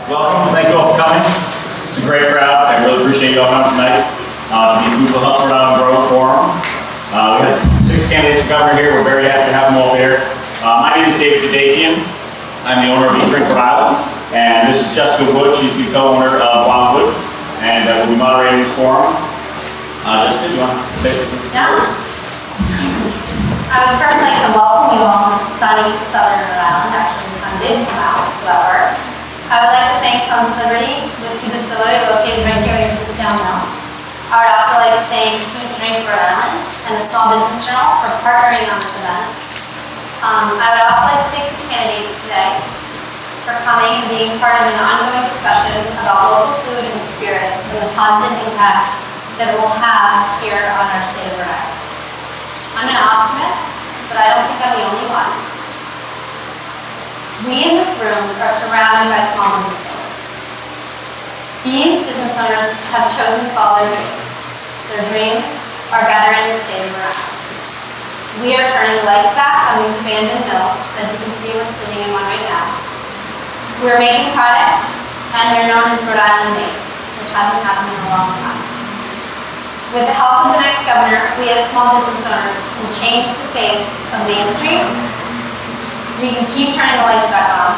Welcome, thank you all for coming. It's a great crowd. I really appreciate you all coming tonight to the Food for Health Rhode Island Grove Forum. We have 6 candidates for governor here. We're very happy to have them all here. My name is David Kadakian. I'm the owner of Eat Drink Rhode Island, and this is Jessica Wood. She's the co-owner of Wildwood, and we'll be moderating this forum. Jessica, do you want to say something? Yeah. I would first like to welcome you all to sunny southern Rhode Island. Actually, the sun did come out, so that works. I would like to thank Sons of Liberty Whiskey Distillery, located right here in Kutztown Mill. I would also like to thank Eat Drink Rhode Island and the Small Business Journal for partnering on this event. I would also like to thank the candidates today for coming and being part of an ongoing discussion about local food and spirits and the positive impact that it will have here on our state of Rhode Island. I'm an optimist, but I don't think I'm the only one. We in this room are surrounded by small business owners. These business owners have chosen to follow their dreams. Their dreams are bettering the state of Rhode Island. We are turning lights back on these abandoned mills. As you can see, we're sitting in one right now. We're making products, and they're known as Rhode Island made, which hasn't happened in a long time. With the help of the next governor, we as small business owners can change the face of Main Street. We can keep turning the lights back on.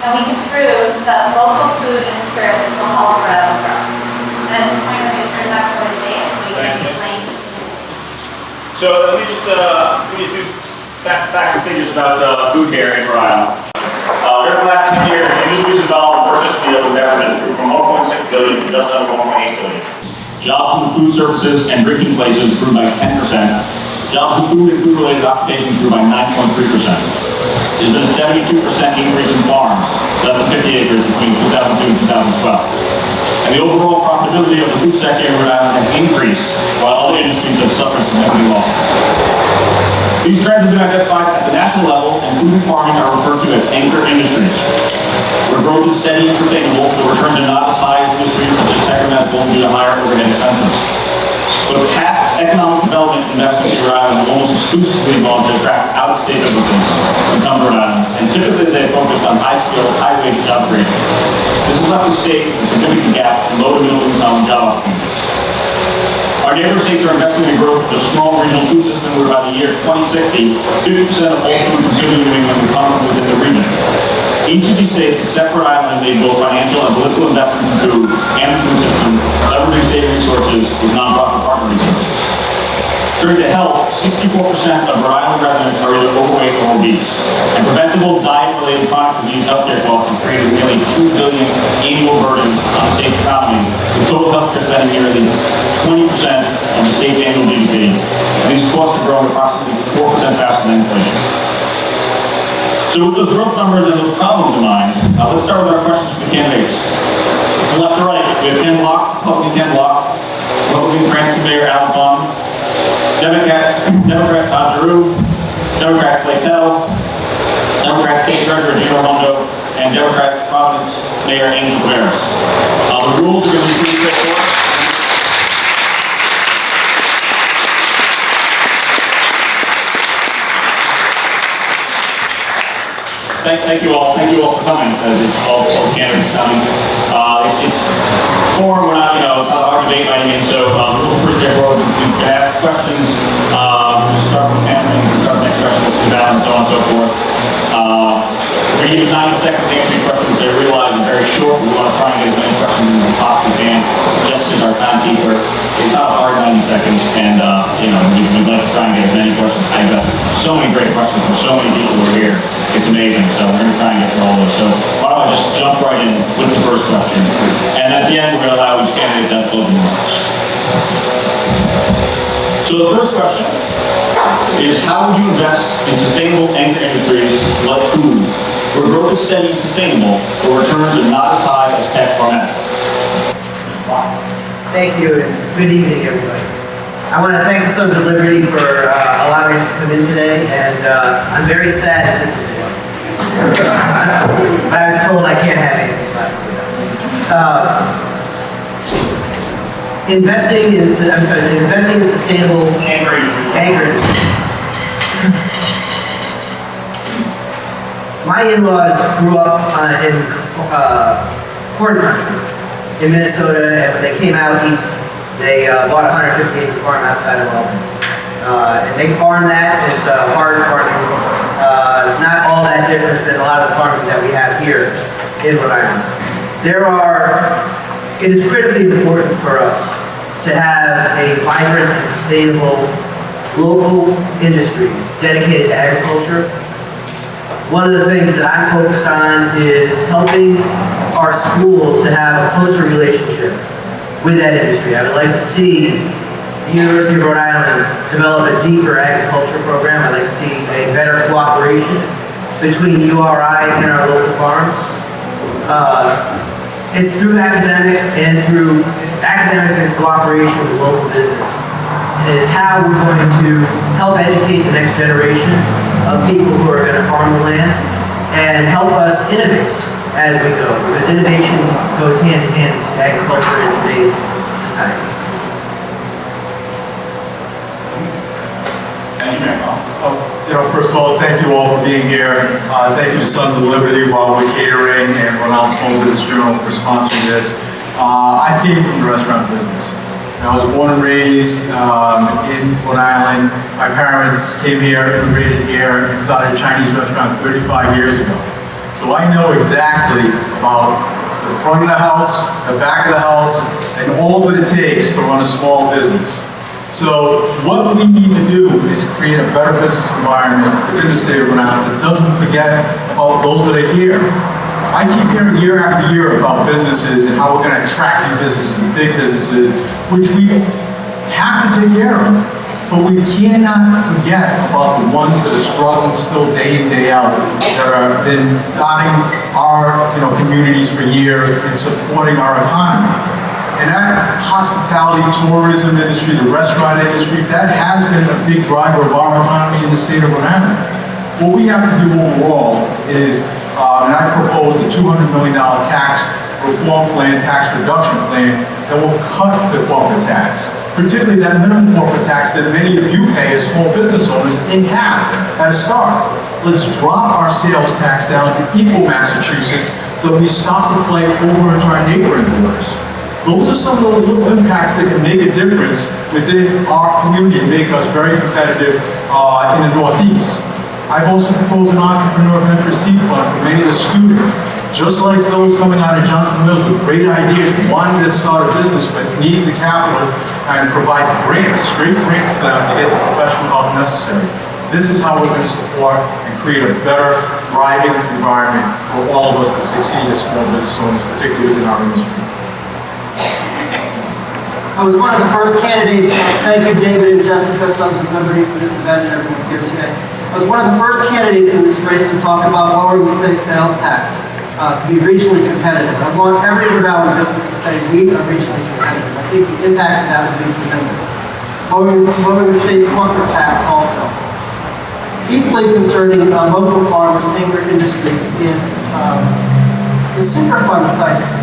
And we can prove that local food and spirits will help Rhode Island grow. And at this point, we're going to turn it back over to Dave so we can explain. So let me just give you a few facts and figures about food here in Rhode Island. During the last 10 years, the industries involved in purchase meals and beverages grew from 1.6 billion to just under 1.8 billion. Jobs in the food services and drinking places grew by 10%. Jobs in food and food-related occupations grew by 9.3%. There's been a 72% increase in farms, less than 50 acres, between 2002 and 2012. And the overall profitability of the food sector in Rhode Island has increased, while other industries have suffered significant losses. These trends have been identified at the national level, and food and farming are referred to as anchor industries. Where growth is steady and sustainable, the returns are not as high as industries such as tech and medical due to higher overhead expenses. But past economic development investments in Rhode Island have almost exclusively gone to attract out-of-state businesses to come to Rhode Island, and typically they've focused on high-skilled, high-wage job creation. This has left the state with a significant gap in low to middle-income job opportunities. Our neighboring states are investing in growth of a strong regional food system where by the year 2060, 50% of all food consumed in New England will come from within the region. Each of these states, except Rhode Island, have made both financial and political investments in food and the food system, leveraging state resources with nonprofit partner resources. Turning to health, 64% of Rhode Island residents are either overweight or obese, and preventable diet-related chronic disease healthcare costs have created nearly $2 billion annual burden on the state's economy, with total healthcare spending nearly 20% of the state's annual GDP. And these costs have grown approximately 4% faster than inflation. So with those growth numbers and those problems in mind, let's start with our questions for the candidates. From left to right, we have Ken Block, Republican Ken Block, Republican Cranston Mayor Alan Fung, Democrat Todd Giroux, Democrat Clay Pell, Democrat State Treasurer Gino Raimondo, and Democrat Providence Mayor Angel Tavares. The rules are going to be pretty straightforward. Thank you all for coming. All candidates coming. It's forum. We're not, it's not a hard debate by any means. So the rules are pretty straightforward. We can ask questions. We'll start with Ken, and we can start the next question with Val, and so on and so forth. We're going to give you 90 seconds to answer these questions. I realize it's very short. We want to try and get as many questions as we possibly can. Jessica's our timekeeper. It's not a hard 90 seconds, and we'd like to try and get as many questions. I've got so many great questions from so many people who are here. It's amazing, so we're going to try and get through all those. So why don't I just jump right in with the first question. And at the end, we're going to allow each candidate to have closing remarks. So the first question is, how would you invest in sustainable anchor industries like food, where growth is steady and sustainable, but returns are not as high as tech or medical? Thank you, and good evening, everybody. I want to thank the Sons of Liberty for allowing us to come in today, and I'm very sad that this is one. I was told I can't have anything left. Investing in sustainable anchor. My in-laws grew up in corn country in Minnesota, and when they came out east, they bought a 150-acre farm outside of Albany. And they farm that. It's hard farming, not all that different than a lot of the farming that we have here in Rhode Island. It is critically important for us to have a vibrant and sustainable local industry dedicated to agriculture. One of the things that I'm focused on is helping our schools to have a closer relationship with that industry. I would like to see the University of Rhode Island develop a deeper agriculture program. I'd like to see a better cooperation between URI and our local farms. It's through academics and cooperation with local business. It is how we're going to help educate the next generation of people who are going to farm the land and help us innovate as we go, because innovation goes hand in hand with agriculture in today's society. Thank you, Mayor. First of all, thank you all for being here. Thank you to Sons of Liberty, Wildwood Catering, and Rhode Island Small Business Journal for sponsoring this. I came from the restaurant business. I was born and raised in Rhode Island. My parents came here, immigrated here, and started a Chinese restaurant 35 years ago. So I know exactly about the front of the house, the back of the house, and all that it takes to run a small business. So what we need to do is create a better business environment within the state of Rhode Island that doesn't forget about those that are here. I keep hearing year after year about businesses and how we're going to attract new businesses and big businesses, which we have to take care of. But we cannot forget about the ones that are struggling still day in, day out, that have been dotting our communities for years and supporting our economy. And that hospitality, tourism industry, the restaurant industry, that has been a big driver of our economy in the state of Rhode Island. What we have to do overall is, and I propose a $200 million tax reform plan, tax reduction plan, that will cut the corporate tax, particularly that minimum corporate tax that many of you pay as small business owners in half at a start. Let's drop our sales tax down to equal Massachusetts so we stop the flight over into our neighboring borders. Those are some of the little impacts that can make a difference within our community and make us very competitive in the Northeast. I've also proposed an entrepreneur venture seed fund for many of the students, just like those coming out of Johnson Mills with great ideas, wanting to start a business but needs the capital, and provide grants, straight grants to them to get the professional help necessary. This is how we're going to support and create a better, thriving environment for all of us to succeed as small business owners, particularly within our industry. I was one of the first candidates, thank you David and Jessica, Sons of Liberty, for this event and everyone here today. I was one of the first candidates in this race to talk about lowering the state sales tax to be regionally competitive. I want every Rhode Island business to say we are regionally competitive. I think the impact of that would be tremendous. Lowering the state corporate tax also. Equally concerning local farmers, agri industries is the Superfund sites.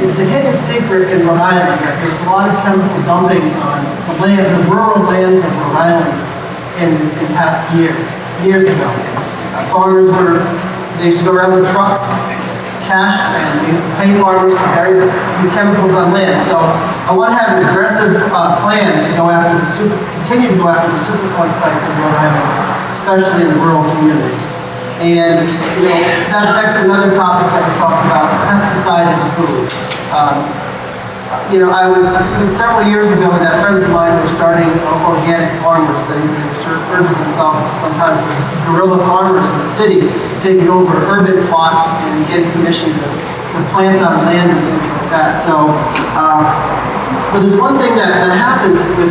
It's a hidden secret in Rhode Island that there's a lot of chemical dumping on the rural lands of Rhode Island in past years ago. Farmers they used to go around with trucks, cash, and they used to pay farmers to bury these chemicals on land. So I want to have an aggressive plan to go after continue to go after the Superfund sites in Rhode Island, especially in the rural communities. And that affects another topic that we talked about, pesticide in food. It was several years ago that friends of mine were starting organic farmers. They referred to themselves sometimes as guerrilla farmers in the city, taking over urban plots and getting permission to plant on land and things like that. So, but there's one thing that happens with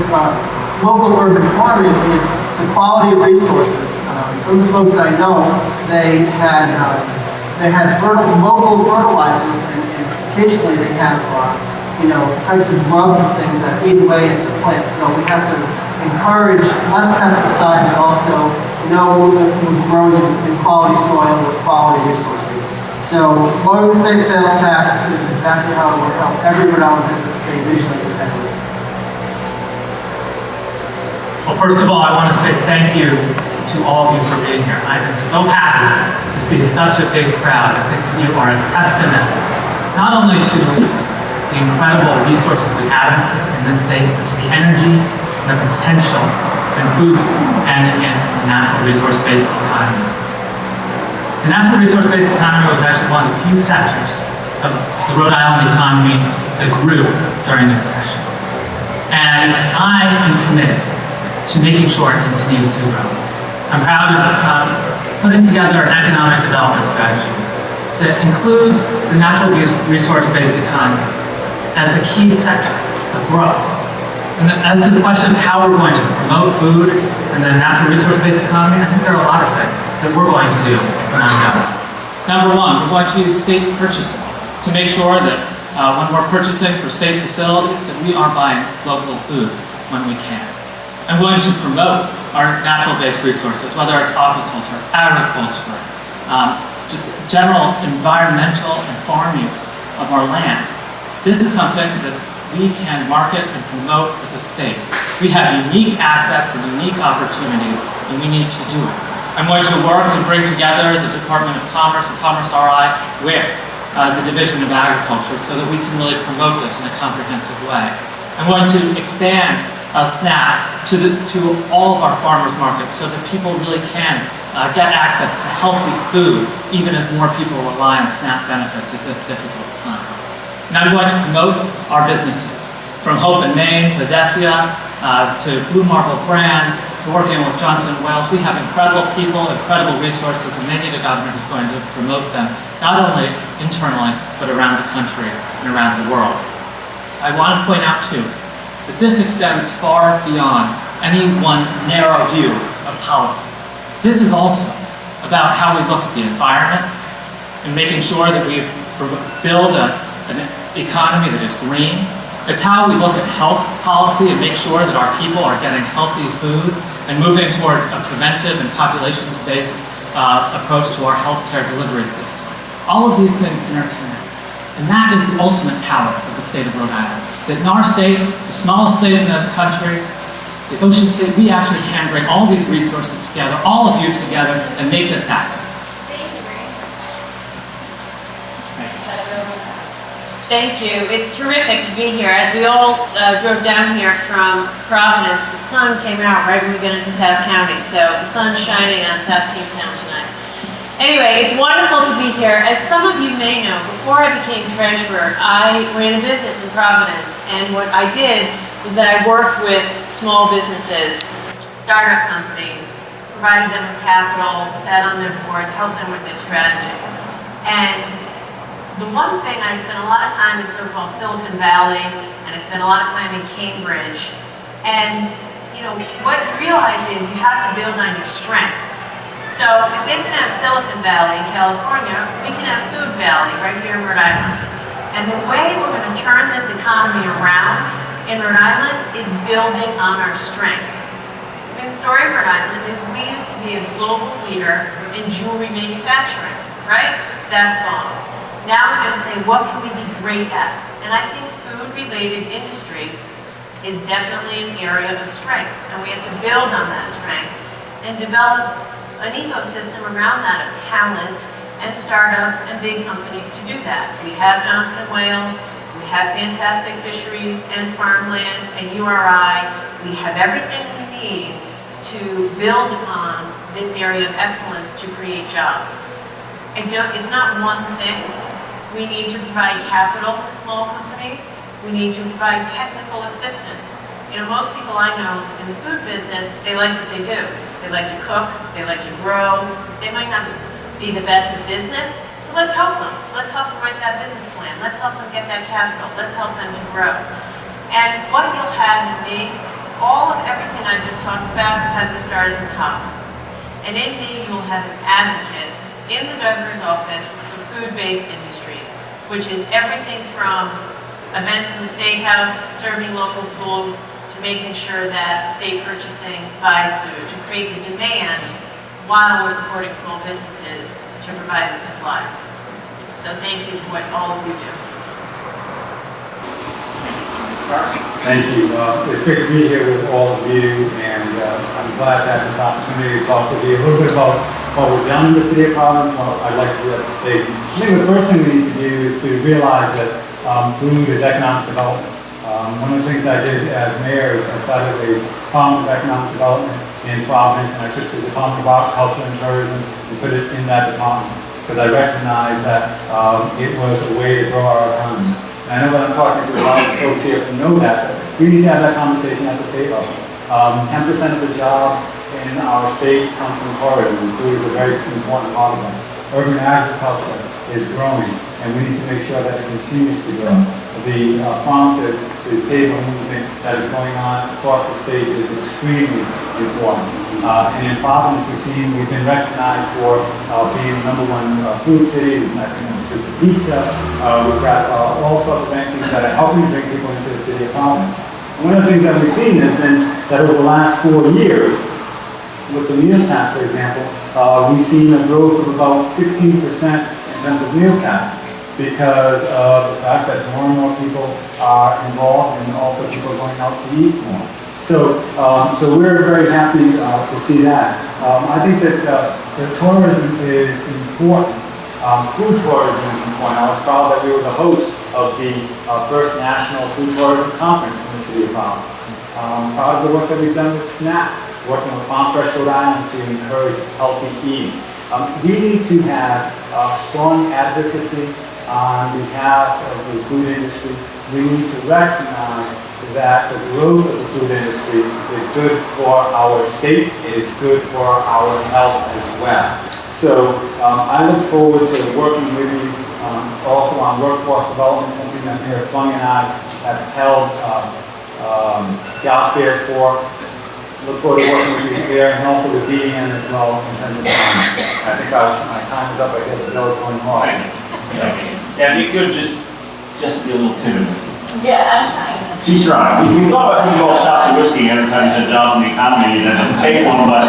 local urban farming is the quality of resources. Some of the folks I know, they had local fertilizers, and occasionally they have types of grubs and things that eat away at the plant. So we have to encourage less pesticide, but also know that we're growing in quality soil with quality resources. So lowering the state sales tax is exactly how it will help every Rhode Island business stay regionally competitive. Well, first of all, I want to say thank you to all of you for being here. I am so happy to see such a big crowd. I think you are a testament not only to the incredible resources we have in this state, but to the energy and the potential in food and in the natural resource-based economy. The natural resource-based economy was actually one of the few sectors of the Rhode Island economy that grew during the recession. And I am committed to making sure it continues to grow. I'm proud of putting together an economic development strategy that includes the natural resource-based economy as a key sector of growth. And as to the question of how we're going to promote food and the natural resource-based economy, I think there are a lot of things that we're going to do when I'm done. Number one, we're going to use state purchasing to make sure that when we're purchasing for state facilities, that we are buying local food when we can. I'm going to promote our natural-based resources, whether it's aquaculture, agriculture, just general environmental and farm use of our land. This is something that we can market and promote as a state. We have unique assets and unique opportunities, and we need to do it. I'm going to work and bring together the Department of Commerce and Commerce RI with the Division of Agriculture so that we can really promote this in a comprehensive way. I'm going to expand SNAP to all of our farmers markets so that people really can get access to healthy food, even as more people rely on SNAP benefits at this difficult time. And I'm going to promote our businesses, from Hope in Maine to Decia, to Blue Marble Brands, to working with Johnson & Wales. We have incredible people, incredible resources, and they need a government who's going to promote them, not only internally, but around the country and around the world. I want to point out, too, that this extends far beyond any one narrow view of policy. This is also about how we look at the environment and making sure that we build an economy that is green. It's how we look at health policy and make sure that our people are getting healthy food and moving toward a preventive and populations-based approach to our healthcare delivery system. All of these things interconnect. And that is the ultimate power of the state of Rhode Island. That in our state, the smallest state in the country, the ocean state, we actually can bring all these resources together, all of you together, and make this happen. Thank you. It's terrific to be here. As we all drove down here from Providence, the sun came out right when we got into South County, so the sun's shining on South Kingstown tonight. Anyway, it's wonderful to be here. As some of you may know, before I became treasurer, I ran a business in Providence, and what I did was that I worked with small businesses, startup companies, provided them with capital, sat on their boards, helped them with their strategy. And the one thing, I spent a lot of time in so-called Silicon Valley, and I spent a lot of time in Cambridge. And you know, what you realize is you have to build on your strengths. So if they can have Silicon Valley in California, we can have Food Valley right here in Rhode Island. And the way we're going to turn this economy around in Rhode Island is building on our strengths. I mean, the story of Rhode Island is we used to be a global leader in jewelry manufacturing, right? That's gone. Now we're going to say, what can we be great at? And I think food-related industries is definitely an area of strength. And we have to build on that strength and develop an ecosystem around that of talent and startups and big companies to do that. We have Johnson & Wales, we have fantastic fisheries and farmland and URI. We have everything we need to build upon this area of excellence to create jobs. It's not one thing. We need to provide capital to small companies. We need to provide technical assistance. You know, most people I know in the food business, they like what they do. They like to cook, they like to grow. They might not be the best at business, so let's help them. Let's help them write that business plan. Let's help them get that capital. Let's help them to grow. And what you'll have in me, all of everything I've just talked about has to start at the top. And in me, you will have an advocate in the governor's office for food-based industries, which is everything from events in the steakhouse, serving local food, to making sure that state purchasing buys food, to create the demand while we're supporting small businesses to provide the supply. So thank you for what all of you do. Thank you. It's great to be here with all of you, and I'm glad to have this opportunity to talk with you a little bit about what we've done in the city of Providence, what I'd like to do at the state. I think the first thing we need to do is to realize that food is economic development. One of the things I did as mayor is I started a Department of Economic Development in Providence, and I took the Department of Agriculture and Tourism and put it in that department because I recognized that it was a way to grow our economy. And I know that I'm talking to a lot of folks here who know that, but we need to have that conversation at the state level. 10% of the jobs in our state come from tourism, and food is a very important part of that. Urban agriculture is growing, and we need to make sure that it continues to grow. The farm to table movement that is going on across the state is extremely important. And in Providence, we've been recognized for being the #1 food city. We've got to pizza. We've got all sorts of things that are helping bring people into the city of Providence. One of the things that we've seen has been that over the last 4 years, with the meals tax, for example, we've seen a growth of about 16% in terms of meals tax because of the fact that more and more people are involved and also people are going out to eat more. So we're very happy to see that. I think that the tourism is important. Food tourism is important. I was proud that we were the host of the first National Food Tourism Conference in the city of Providence. Proud of the work that we've done with SNAP, working with Farm Fresh Rhode Island to encourage healthy eating. We need to have strong advocacy on behalf of the food industry. We need to recognize that the growth of the food industry is good for our state, it is good for our health as well. So I look forward to working with you also on workforce development, something that Mayor Fung and I have held job fairs for. Look forward to working with you there and also with DEN as well in terms of time. I think my time is up. I get the bells going hard. Yeah, if you could just be a little timid. Yeah, I'm trying. She's trying. We thought about taking all shots of whiskey every time you said jobs in the economy, you didn't pay for them, but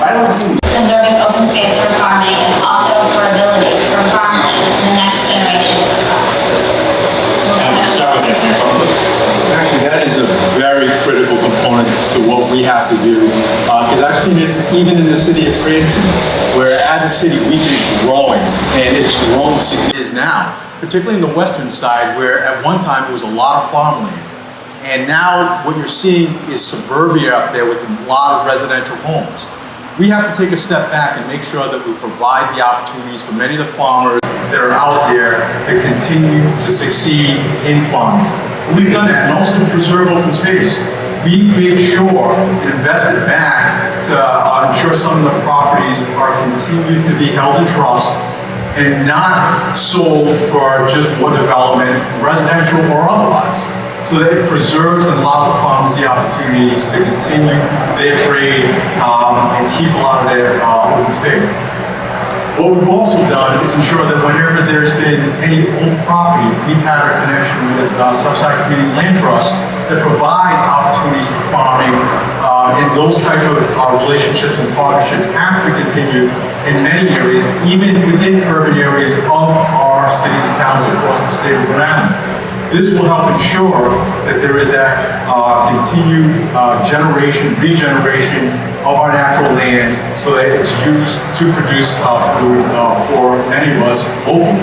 I don't think. Preserving open space for farming and also affordability for farmland and the next generation of farmers. Start with that, Actually, that is a very critical component to what we have to do, because I've seen it even in the city of Cranston, where as a city we've been growing, and it's grown significantly now, particularly in the western side, where at one time it was a lot of farmland. And now what you're seeing is suburbia up there with a lot of residential homes. We have to take a step back and make sure that we provide the opportunities for many of the farmers that are out there to continue to succeed in farming. We've done that, and also to preserve open space. We've made sure and invested back to ensure some of the properties are continued to be held in trust and not sold for just more development, residential or otherwise, so that it preserves and allows the farmers the opportunities to continue their trade and keep a lot of their open space. What we've also done is ensure that whenever there's been any old property, we've had a connection with Subside Community Land Trust that provides opportunities for farming, and those type of relationships and partnerships have to continue in many areas, even within urban areas of our cities and towns across the state of Rhode Island. This will help ensure that there is that continued regeneration of our natural lands so that it's used to produce food for many of us locally.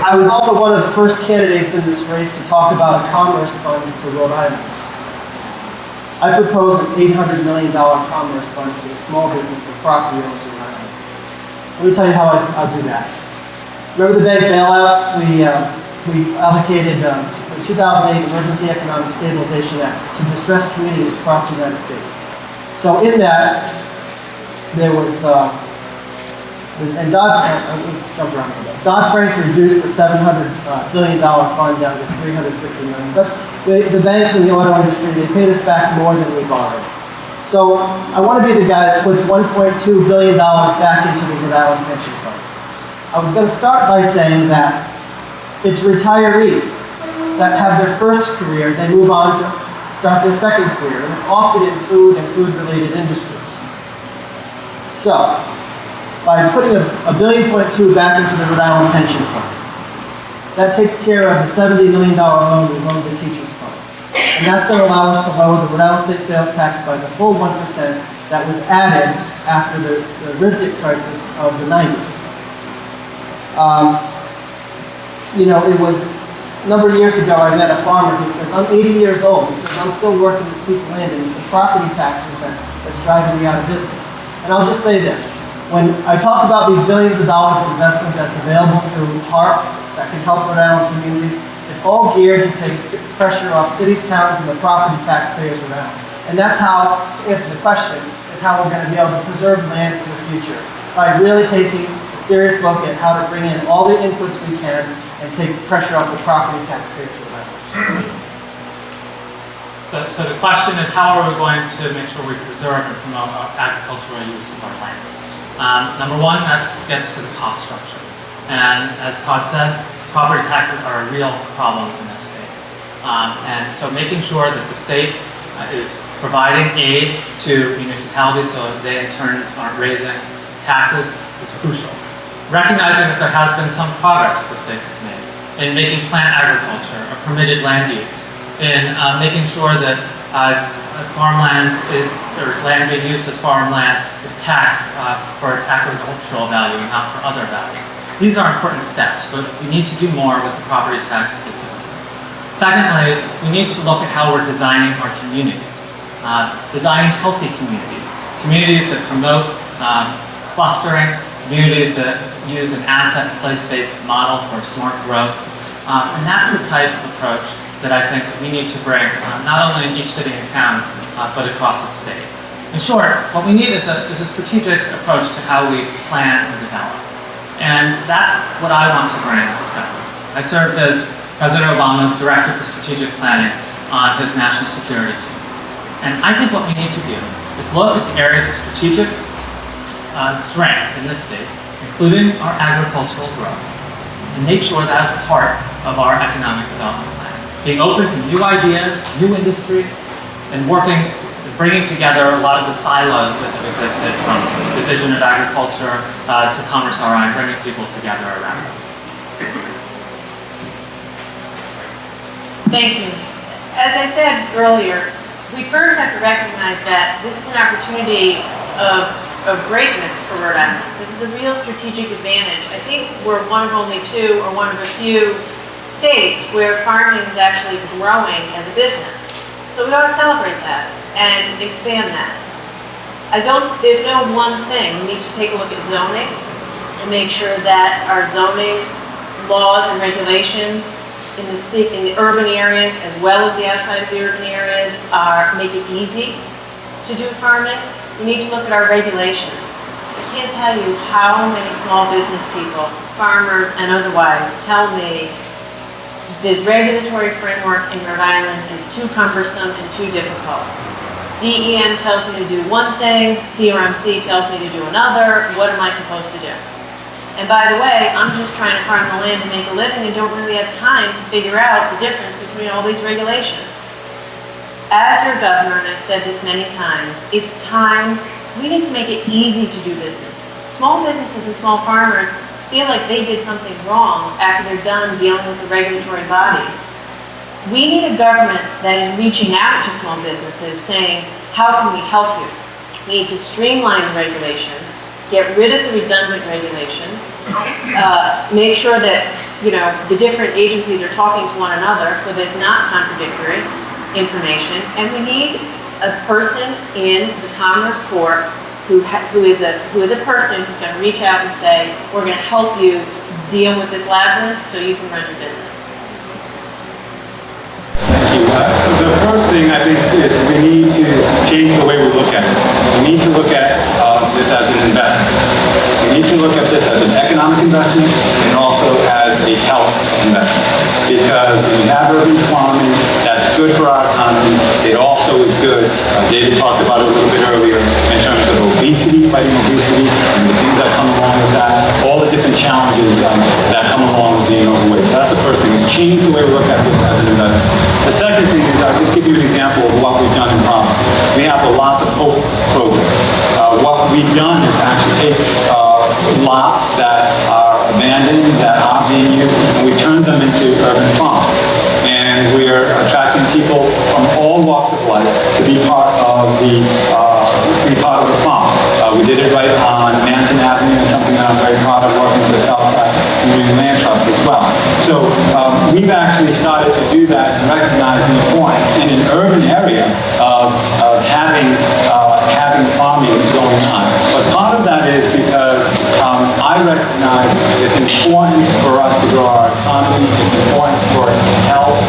I was also one of the first candidates in this race to talk about a commerce fund for Rhode Island. I proposed an $800 million commerce fund for the small business and property owners in Rhode Island. Let me tell you how I'll do that. Remember the bank bailouts? We allocated the 2008 Emergency Economic Stabilization Act to distressed communities across the United States. So in that, there was, and Dodd-Frank reduced the $700 billion fund down to $350 million. But the banks and the auto industry, they paid us back more than we borrowed. So I want to be the guy that puts $1.2 billion back into the Rhode Island pension fund. I was going to start by saying that it's retirees that have their first career, they move on to start their second career, and it's often in food and food-related industries. So, by putting $1.2 billion back into the Rhode Island pension fund, that takes care of the $70 million loan we loaned the teachers fund. And that's going to allow us to lower the Rhode Island state sales tax by the full 1% that was added after the RISD crisis of the 90s. You know, it was a number of years ago, I met a farmer who says, I'm 80 years old. He says, I'm still working this piece of land, and it's the property taxes that's driving me out of business. And I'll just say this. When I talk about these billions of dollars of investment that's available through TARP that can help Rhode Island communities, it's all geared to take pressure off cities, towns, and the property taxpayers around. And that's how, to answer the question, is how we're going to be able to preserve land for the future. By really taking a serious look at how to bring in all the inputs we can and take pressure off the property taxpayers around. So the question is, how are we going to make sure we preserve and promote our agricultural use of our land? Number one, that gets to the cost structure. And as Todd said, property taxes are a real problem in this state. And so making sure that the state is providing aid to municipalities so that they in turn aren't raising taxes is crucial. Recognizing that there has been some progress that the state has made in making plant agriculture a permitted land use, in making sure that farmland or land being used as farmland is taxed for its agricultural value and not for other value. These are important steps, but we need to do more with the property tax specifically. Secondly, we need to look at how we're designing our communities, designing healthy communities, communities that promote clustering, communities that use an asset and place-based model for smart growth. And that's the type of approach that I think we need to bring, not only in each city and town, but across the state. In short, what we need is a strategic approach to how we plan and develop. And that's what I want to bring to this government. I served as President Obama's Director for Strategic Planning on his national security team. And I think what we need to do is look at the areas of strategic strength in this state, including our agricultural growth, and make sure that is part of our economic development plan. Being open to new ideas, new industries, and bringing together a lot of the silos that have existed from the Division of Agriculture to Commerce RI, and bringing people together around it. Thank you. As I said earlier, we first have to recognize that this is an opportunity of greatness for Rhode Island. This is a real strategic advantage. I think we're one of only two or one of a few states where farming is actually growing as a business. So we ought to celebrate that and expand that. There's no one thing. We need to take a look at zoning and make sure that our zoning laws and regulations in the urban areas as well as the outside of the urban areas make it easy to do farming. We need to look at our regulations. I can't tell you how many small business people, farmers and otherwise, tell me the regulatory framework in Rhode Island is too cumbersome and too difficult. DEM tells me to do one thing, CRMC tells me to do another. What am I supposed to do? And by the way, I'm just trying to farm the land to make a living and don't really have time to figure out the difference between all these regulations. As your governor, and I've said this many times, it's time, we need to make it easy to do business. Small businesses and small farmers feel like they did something wrong after they're done dealing with the regulatory bodies. We need a government that is reaching out to small businesses saying, how can we help you? We need to streamline the regulations, get rid of the redundant regulations, make sure that the different agencies are talking to one another so there's not contradictory information, and we need a person in the Commerce Court who is a person who's going to reach out and say, we're going to help you deal with this labyrinth so you can run your business. Thank you. The first thing I think is we need to change the way we look at it. We need to look at this as an investment. We need to look at this as an economic investment and also as a health investment. Because when we have urban farming, that's good for our economy. It also is good, David talked about it a little bit earlier, in terms of obesity, fighting obesity, and the things that come along with that, all the different challenges that come along with being overweight. So that's the first thing, is change the way we look at this as an investment. The second thing is, I'll just give you an example of what we've done in Providence. We have the Lots of Hope program. What we've done is actually take lots that are abandoned, that aren't being used, and we turned them into urban farms. And and we are attracting people from all walks of life to be part of the farm. We did it right on Manson Avenue, and something that I'm very proud of, working with the Southside Community Land Trust as well. So we've actually started to do that and recognize the importance in an urban area of having farming going on. But part of that is because I recognize it's important for us to grow our economy, it's important for health.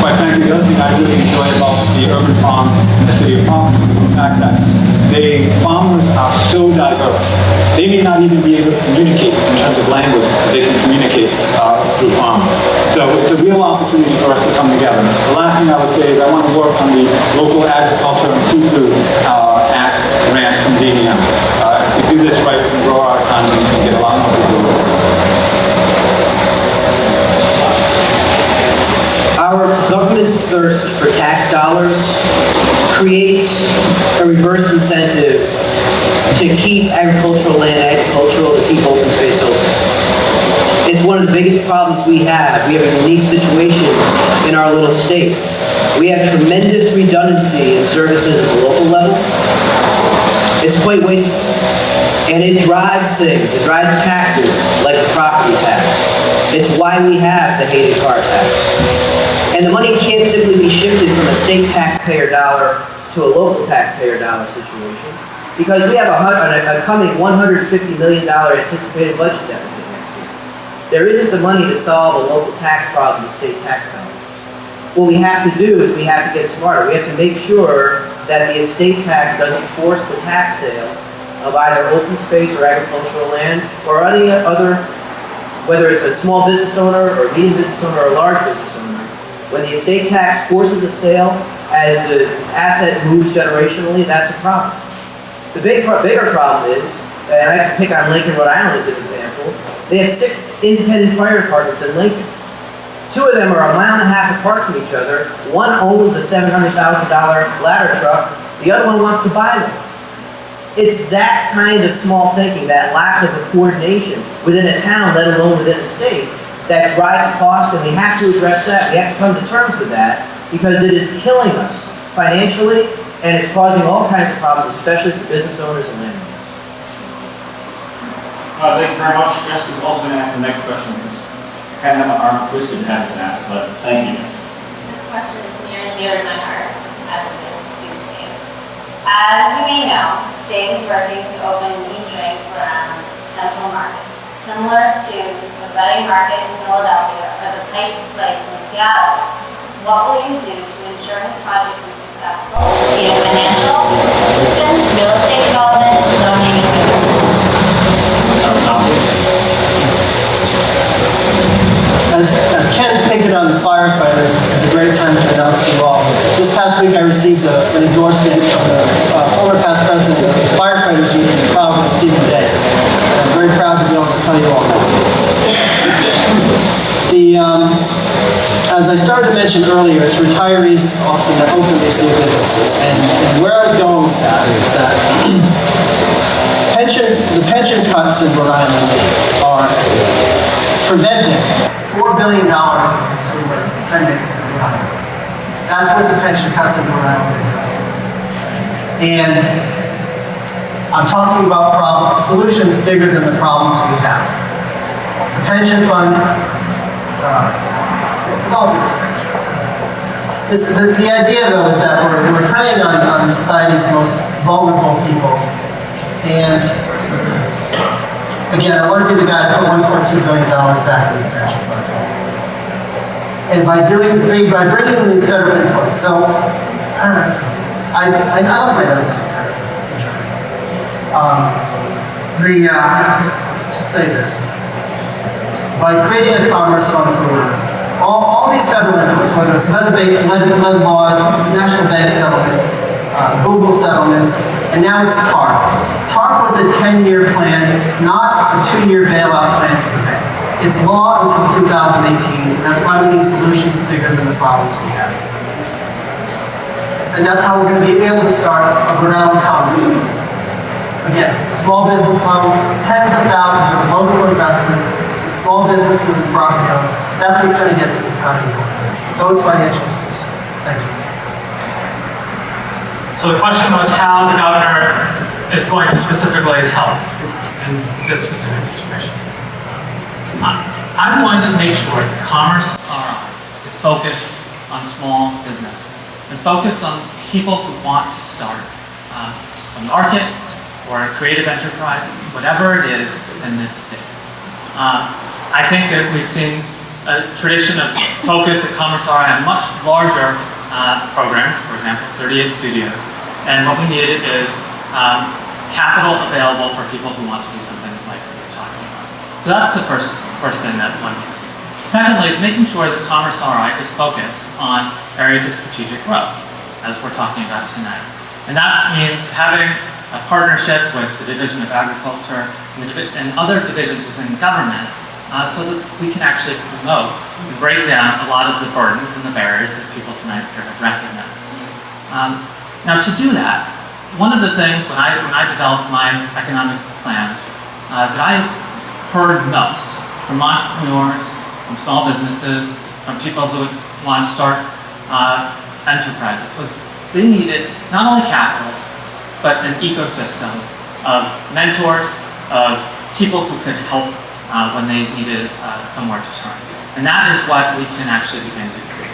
Quite frankly, the other thing I really enjoy about the urban farms in the city of Providence is the fact that the farmers are so diverse. They may not even be able to communicate in terms of language, but they can communicate through farming. So it's a real opportunity for us to come together. The last thing I would say is I want to work on the local agriculture and seafood act grant from DEM. If we do this right, we can grow our economy and get a lot more people. Our government's thirst for tax dollars creates a reverse incentive to keep agricultural land agricultural, to keep open space open. It's one of the biggest problems we have. We have a unique situation in our little state. We have tremendous redundancy in services at the local level. It's quite wasteful. And it drives things. It drives taxes like the property tax. It's why we have the hated car tax. And the money can't simply be shifted from a state taxpayer dollar to a local taxpayer dollar situation, because we have a coming $150 million anticipated budget deficit next year. There isn't the money to solve a local tax problem with state tax dollars. What we have to do is we have to get smarter. We have to make sure that the estate tax doesn't force the tax sale of either open space or agricultural land or any other, whether it's a small business owner or a medium business owner or a large business owner. When the estate tax forces a sale as the asset moves generationally, that's a problem. The bigger problem is, and I have to pick on Lincoln, Rhode Island as an example, they have 6 independent fire departments in Lincoln. 2 of them are a mile and a half apart from each other. One owns a $700,000 ladder truck. The other one wants to buy them. It's that kind of small thinking, that lack of coordination within a town, let alone within a state, that drives cost, and we have to address that. We have to come to terms with that, because it is killing us financially, and it's causing all kinds of problems, especially for business owners and landowners. Thank you very much. Jessica's also going to ask the next question. I kind of have my arm twisted to have this asked, but thank you. This question is near and dear to my heart, as it is to James. As you may know, James is working to open an e-drink around Central Market, similar to the Reading Market in Philadelphia or the Pikes Place in Seattle. What will you do to ensure this project is successful, be it financial assistance, real estate development, zoning, and food? As Ken's picking on the firefighters, this is a great time to announce to you all. This past week I received an endorsement from the former past president of the Firefighters Union in Providence, Stephen Day. And I'm very proud to be able to tell you all that. As I started to mention earlier, it's retirees often that open these new businesses. And where I was going with that is that the pension cuts in Rhode Island are preventing $4 billion of consumer spending in Rhode Island. That's what the pension cuts in Rhode Island do. And I'm talking about solutions bigger than the problems we have. The pension fund, with all due respect, the idea though is that we're preying on society's most vulnerable people. And again, I want to be the guy to put $1.2 billion back into the pension fund. And by bringing in these federal inputs, so I don't know, I love my nose on just say this. By creating a commerce fund for all these federal inputs, whether it's lead laws, national bank settlements, Google settlements, and now it's TARP. TARP was a 10-year plan, not a 2-year bailout plan for the banks. It's law until 2018, and that's why we need solutions bigger than the problems we have. And that's how we're going to be able to start a Rhode Island commerce. Again, small business loans, tens of thousands of local investments to small businesses and property owners. That's what's going to get this economy going. those financial tools. Thank you. So the question was how the governor is going to specifically help in this specific situation. I'm going to make sure that Commerce RI is focused on small businesses and focused on people who want to start a market or a creative enterprise, whatever it is in this state. I think that we've seen a tradition of focus at Commerce RI on much larger programs, for example, 38 studios. And what we needed is capital available for people who want to do something like what we're talking about. So that's the first thing that one can do. Secondly is making sure that Commerce RI is focused on areas of strategic growth, as we're talking about tonight. And that means having a partnership with the Division of Agriculture and other divisions within government so that we can actually promote and break down a lot of the burdens and the barriers that people tonight here have recognized. Now to do that, one of the things when I developed my economic plans that I heard most from entrepreneurs, from small businesses, from people who want to start enterprises was they needed not only capital, but an ecosystem of mentors, of people who could help when they needed somewhere to turn. And that is what we can actually begin to do.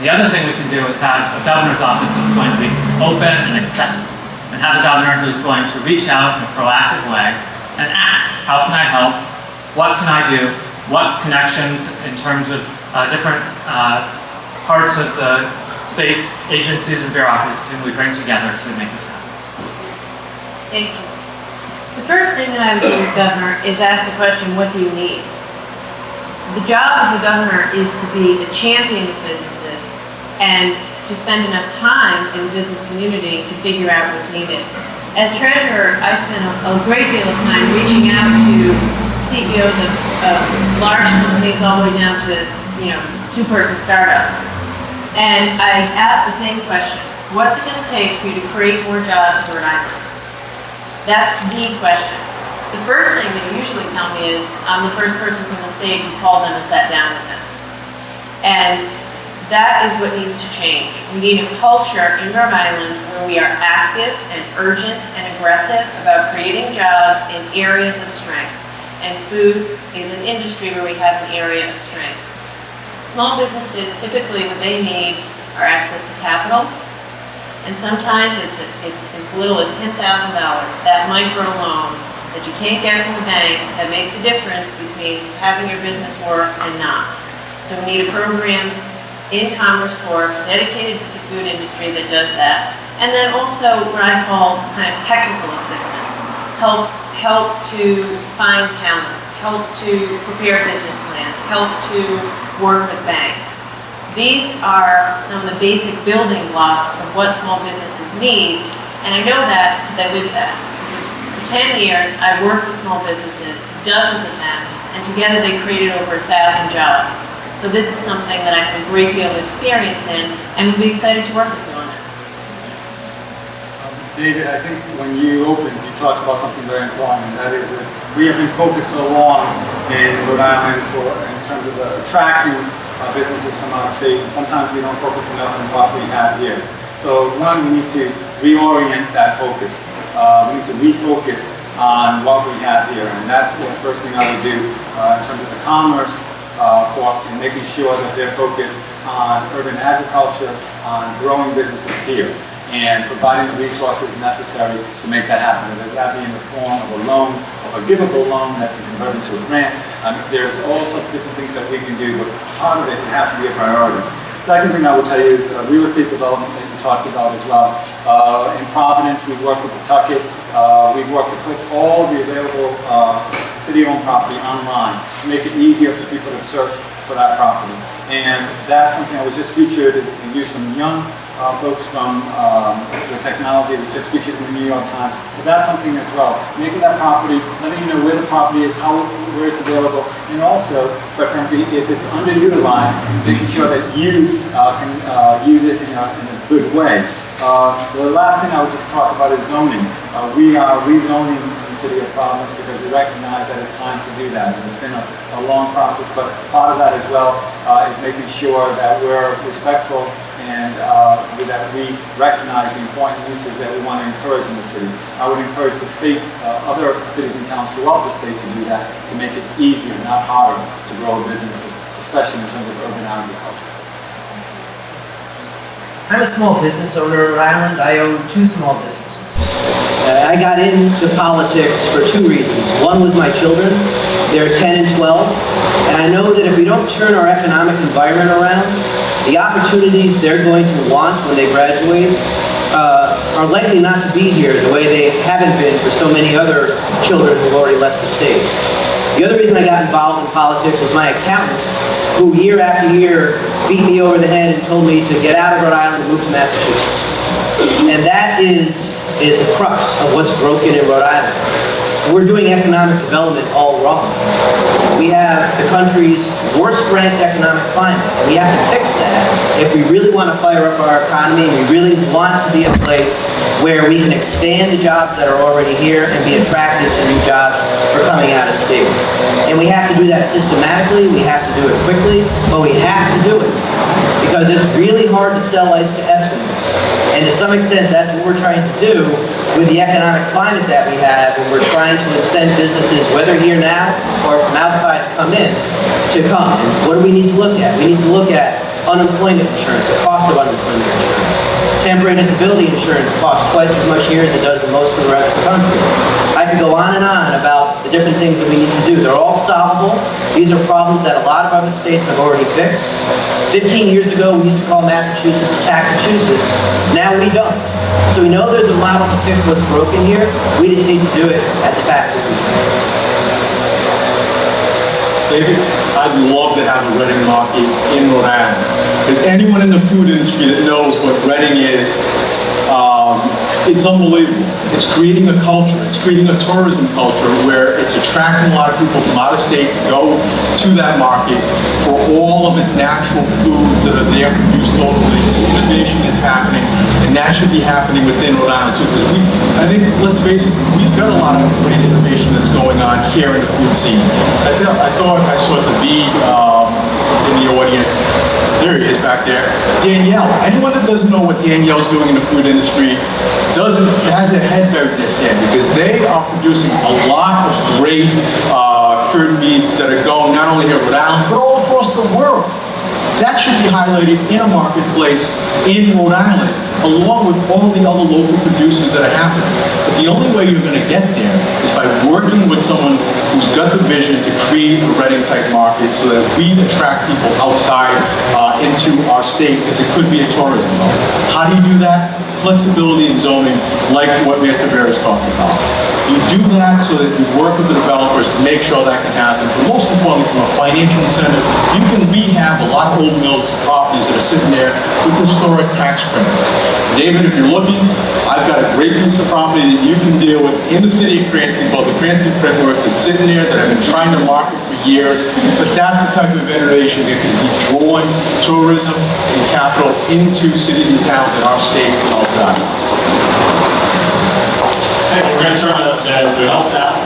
The other thing we can do is have a governor's office that's going to be open and accessible, and have a governor who's going to reach out in a proactive way and ask, how can I help? What can I do? What connections in terms of different parts of the state agencies and bureaucracies can we bring together to make this happen? Thank you. The first thing that I would do as governor is ask the question, what do you need? The job of the governor is to be a champion of businesses and to spend enough time in the business community to figure out what's needed. As treasurer, I spend a great deal of time reaching out to CEOs of large companies all the way down to, two-person startups. And I ask the same question, what's it going to take for you to create more jobs for Rhode Island? That's the question. The first thing they usually tell me is, I'm the first person from the state who called them and sat down with them. And that is what needs to change. We need a culture in Rhode Island where we are active and urgent and aggressive about creating jobs in areas of strength. And food is an industry where we have an area of strength. Small businesses, typically what they need are access to capital. And sometimes it's as little as $10,000, that micro loan that you can't get from the bank that makes the difference between having your business work and not. So we need a program in Commerce Corp dedicated to the food industry that does that. And then also what I call kind of technical assistance. Help to find talent, help to prepare business plans, help to work with banks. These are some of the basic building blocks of what small businesses need. And I know that because I lived that. For 10 years, I worked with small businesses, dozens of them, and together they created over 1,000 jobs. So this is something that I have a great deal of experience in, and would be excited to work with you on it. David, I think when you opened, you talked about something very important, and that is that we have been focused so long in Rhode Island in terms of attracting businesses from out of state, and sometimes we don't focus enough on what we have here. So one, we need to reorient that focus. We need to refocus on what we have here, and that's the first thing I would do in terms of the Commerce Corp and making sure that they're focused on urban agriculture, on growing businesses here, and providing the resources necessary to make that happen, whether that be in the form of a loan, a forgivable loan that can convert into a grant. There's all sorts of different things that we can do, but part of it has to be a priority. Second thing I would tell you is real estate development that you talked about as well. In Providence, we've worked with Pawtucket. We've worked to put all the available city-owned property online to make it easier for people to search for that property. And that's something that was just featured and used some young folks from the technology that just featured in the New York Times. But that's something as well. Making that property, letting you know where the property is, where it's available, and also, quite frankly, if it's underutilized, making sure that you can use it in a good way. The last thing I would just talk about is zoning. We are rezoning in the city of Providence because we recognize that it's time to do that. And it's been a long process, but part of that as well is making sure that we're respectful and that we recognize the important uses that we want to encourage in the city. I would encourage the state, other cities and towns throughout the state to do that, to make it easier, not harder, to grow businesses, especially in terms of urban agriculture. I'm a small business owner in Rhode Island. I own 2 small businesses. I got into politics for 2 reasons. One was my children. They're 10 and 12. And I know that if we don't turn our economic environment around, the opportunities they're going to want when they graduate are likely not to be here the way they haven't been for so many other children who've already left the state. The other reason I got involved in politics was my accountant, who year after year beat me over the head and told me to get out of Rhode Island and move to Massachusetts. And that is the crux of what's broken in Rhode Island. We're doing economic development all wrong. We have the country's worst ranked economic climate, and we have to fix that if we really want to fire up our economy and we really want to be a place where we can expand the jobs that are already here and be attracted to new jobs for coming out of state. And we have to do that systematically, we have to do it quickly, but we have to do it because it's really hard to sell ice to Eskimos. And to some extent, that's what we're trying to do with the economic climate that we have, and we're trying to incent businesses, whether here now or from outside to come in, to come. And what do we need to look at? We need to look at unemployment insurance, the cost of unemployment insurance. Temporary disability insurance costs twice as much here as it does in most of the rest of the country. I could go on and on about the different things that we need to do. They're all solvable. These are problems that a lot of other states have already fixed. 15 years ago, we used to call Massachusetts Taxachusetts. Now we don't. So we know there's a model to fix what's broken here. We just need to do it as fast as we can. David, I'd love to have a Reading market in Rhode Island. Because anyone in the food industry that knows what Reading is, it's unbelievable. It's creating a culture. It's creating a tourism culture where it's attracting a lot of people from out of state to go to that market for all of its natural foods that are there produced locally, the innovation that's happening, and that should be happening within Rhode Island too. Because I think, let's face it, we've got a lot of great innovation that's going on here in the food scene. I thought I saw the bee in the audience. There he is back there. Danielle. Anyone that doesn't know what Danielle's doing in the food industry has their head buried in the sand, because they are producing a lot of great cured meats that are going not only here in Rhode Island, but all across the world. That should be highlighted in a marketplace in Rhode Island, along with all the other local producers that are happening. But the only way you're going to get there is by working with someone who's got the vision to create a Reading-type market so that we attract people outside into our state, because it could be a tourism hub. How do you do that? Flexibility in zoning, like what Mayor Tavares talked about. You do that so that you work with the developers to make sure that can happen. But most importantly, from a financial incentive, you can rehab a lot of old mills properties that are sitting there with historic tax credits. David, if you're looking, I've got a great piece of property that you can deal with in the city of Cranston, called the Cranston Printworks. It's sitting there that I've been trying to market for years. But that's the type of innovation that can be drawing tourism and capital into cities and towns in our state and outside. Hey, we're going to turn to health now.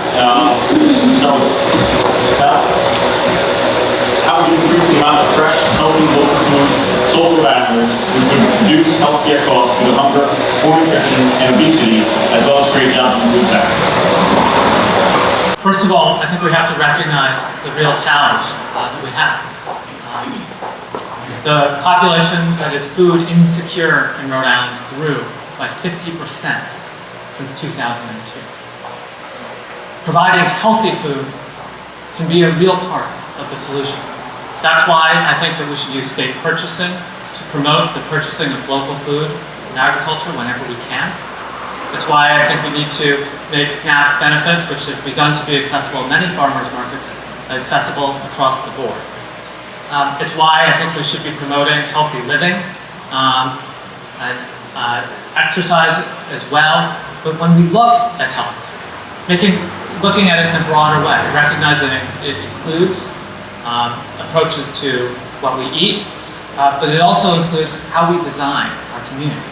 Start with health. How would you increase the amount of fresh, healthy local food sold to families, which would reduce healthcare costs due to hunger, poor nutrition, and obesity, as well as create jobs in the food sector? First of all, I think we have to recognize the real challenge that we have. The population that is food insecure in Rhode Island grew by 50% since 2002. Providing healthy food can be a real part of the solution. That's why I think that we should use state purchasing to promote the purchasing of local food and agriculture whenever we can. That's why I think we need to make SNAP benefits, which have begun to be accessible in many farmers markets, accessible across the board. It's why I think we should be promoting healthy living, and exercise as well. But when we look at health, looking at it in a broader way, recognizing it includes approaches to what we eat, but it also includes how we design our communities.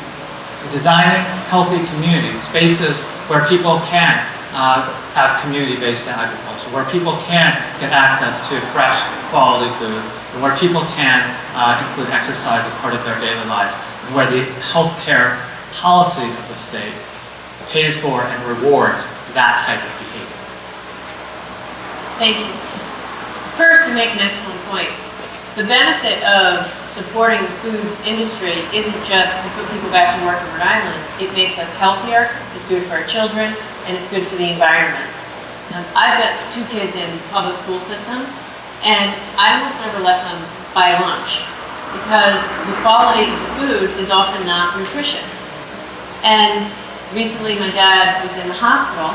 Designing healthy communities, spaces where people can have community-based agriculture, where people can get access to fresh, quality food, and where people can include exercise as part of their daily lives, and where the healthcare policy of the state pays for and rewards that type of behavior. Thank you. First, to make an excellent point, the benefit of supporting the food industry isn't just to put people back to work in Rhode Island. It makes us healthier, it's good for our children, and it's good for the environment. I've got 2 kids in public school system, and I almost never let them buy lunch because the quality of the food is often not nutritious. And recently my dad was in the hospital,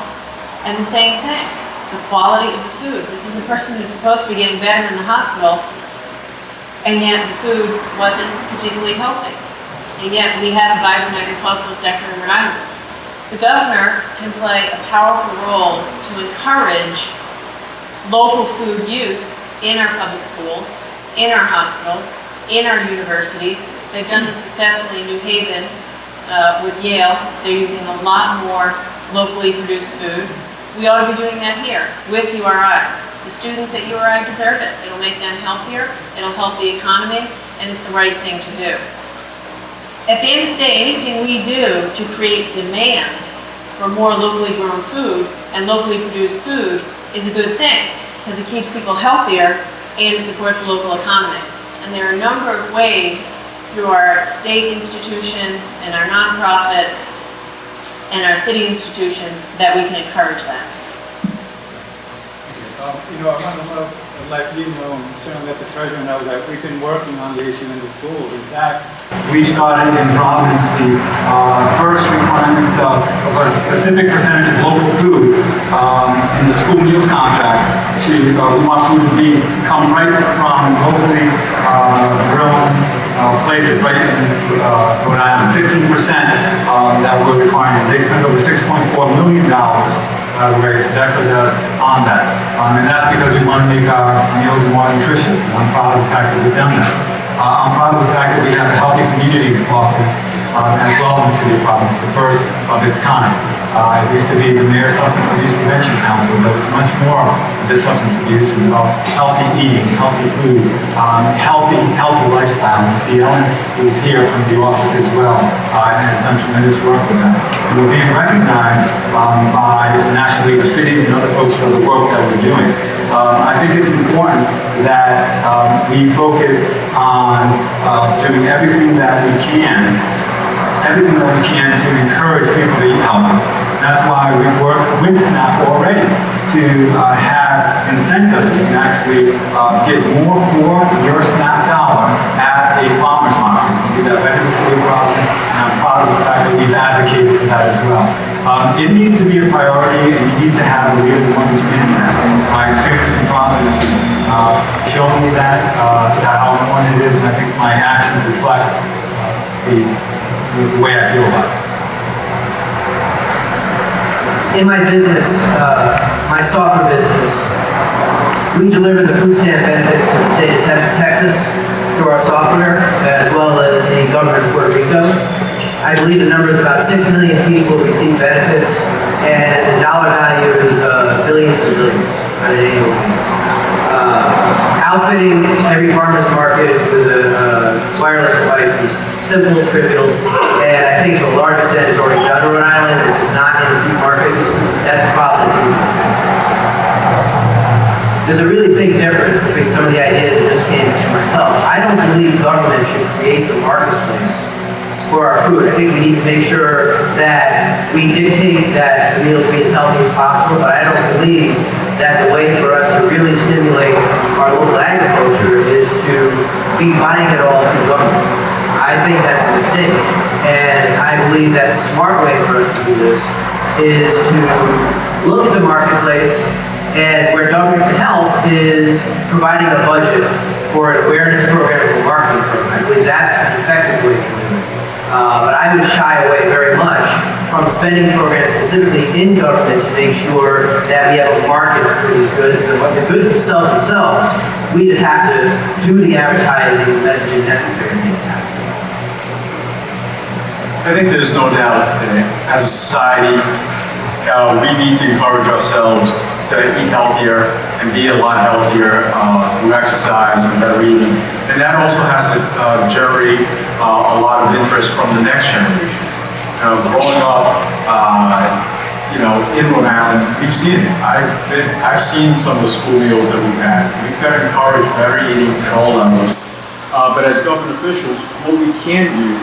and the same thing. The quality of the food. This is a person who's supposed to be getting better in the hospital, and yet the food wasn't particularly healthy. And yet we have a vibrant agricultural sector in Rhode Island. The governor can play a powerful role to encourage local food use in our public schools, in our hospitals, in our universities. They've done this successfully in New Haven with Yale. They're using a lot more locally produced food. We ought to be doing that here with URI. The students at URI deserve it. It'll make them healthier, it'll help the economy, and it's the right thing to do. At the end of the day, anything we do to create demand for more locally grown food and locally produced food is a good thing, because it keeps people healthier and it supports the local economy. And there are a number of ways through our state institutions and our nonprofits and our city institutions that we can encourage that. I want to let you know, and certainly let the treasurer know that we've been working on the issue in the schools. In fact, We started in Providence the first requirement of a specific percentage of local food in the school meals contract. We want food to come right from locally grown places right in Rhode Island. 15% that we're requiring. They spend over $6.4 million raise. That's what it does on that. And that's because we want to make our meals more nutritious. And I'm proud of the fact that we've done that. I'm proud of the fact that we have a Healthy Communities Office as well in the City of Providence, the first of its kind. It used to be the Mayor's Substance Abuse Prevention Council, but it's much more than just substance abuse. It's about healthy eating, healthy food, healthy lifestyle. And see Ellen, who's here from the office as well, and has done tremendous work with that. And we're being recognized by the National League of Cities and other folks for the work that we're doing. I think it's important that we focus on doing everything that we can to encourage people to eat healthy. That's why we've worked with SNAP already to have incentives. You can actually get more for your SNAP dollar at a farmer's market. We do that right in the City of Providence, and I'm proud of the fact that we've advocated for that as well. It needs to be a priority, and you need to have a leader who understands that. My experience in Providence has shown me that, how important it is, and I think my actions reflect the way I feel about it. In my business, my software business, we deliver the food stamp benefits to the state of Texas through our software, as well as the government of Puerto Rico. I believe the number is about 6 million people receive benefits, and the dollar value is billions and billions on an annual basis. Outfitting every farmer's market with a wireless device is simple, trivial, and I think to a large extent it's already done in Rhode Island. If it's not in a few markets, that's a problem that's easy to fix. There's a really big difference between some of the ideas that just came to myself. I don't believe government should create the marketplace for our food. I think we need to make sure that we dictate that the meals be as healthy as possible, but I don't believe that the way for us to really stimulate our local agriculture is to be buying it all through government. I think that's a mistake, and I believe that the smart way for us to do this is to look at the marketplace, and where government can help is providing a budget for an awareness program or marketing program. I believe that's an effective way to do it. But I would shy away very much from spending programs specifically in government to make sure that we have a market for these goods. The goods will sell themselves. We just have to do the advertising and messaging necessary to make it happen. I think there's no doubt that as a society, we need to encourage ourselves to eat healthier and be a lot healthier through exercise and better eating. And that also has to generate a lot of interest from the next generation. Growing up, in Rhode Island, we've seen it. I've seen some of the school meals that we've had. We've got to encourage better eating at all levels. But as government officials, what we can do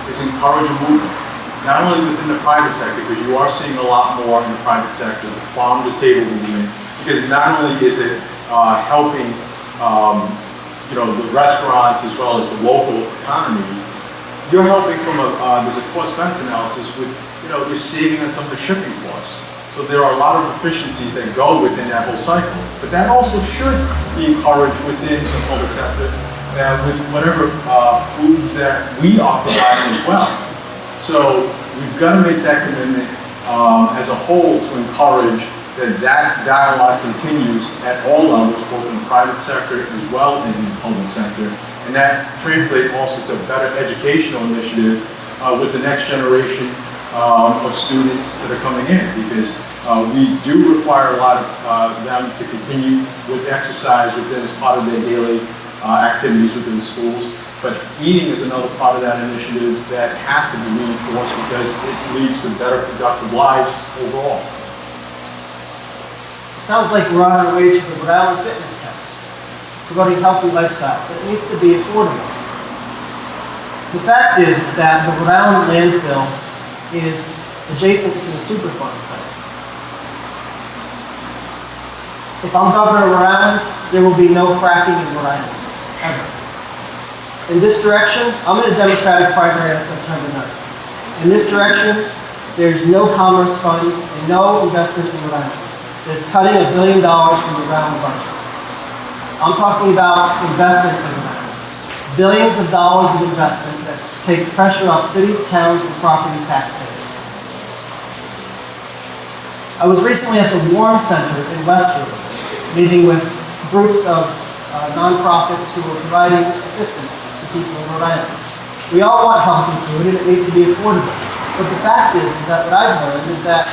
is encourage a movement. Not only within the private sector, because you are seeing a lot more in the private sector, the farm-to-table movement, because not only is it helping, the restaurants as well as the local economy, you're helping from there's a cost-benefit analysis with, you're saving on some of the shipping costs. So there are a lot of efficiencies that go within that whole cycle. But that also should be encouraged within the public sector with whatever foods that we are providing as well. So we've got to make that commitment as a whole to encourage that dialogue continues at all levels, both in the private sector as well as in the public sector. And that translates also to better educational initiative with the next generation of students that are coming in, because we do require a lot of them to continue with exercise within as part of their daily activities within the schools. But eating is another part of that initiative that has to be reinforced because it leads to better productive lives overall. It sounds like we're on our way to the Rhode Island fitness test, promoting healthy lifestyle, but it needs to be affordable. The fact is that the Rhode Island landfill is adjacent to the Superfund site. If I'm governor of Rhode Island, there will be no fracking in Rhode Island, ever. In this direction, I'm in a Democratic primary on September 9th. In this direction, there's no Commerce Fund and no investment in Rhode Island. There's cutting $1 billion from the Rhode Island budget. I'm talking about investment in Rhode Island. Billions of dollars of investment that take pressure off cities, towns, and property taxpayers. I was recently at the Warm Center in Westwood, meeting with groups of nonprofits who are providing assistance to people in Rhode Island. We all want healthy food and it needs to be affordable. But the fact is that what I've learned is that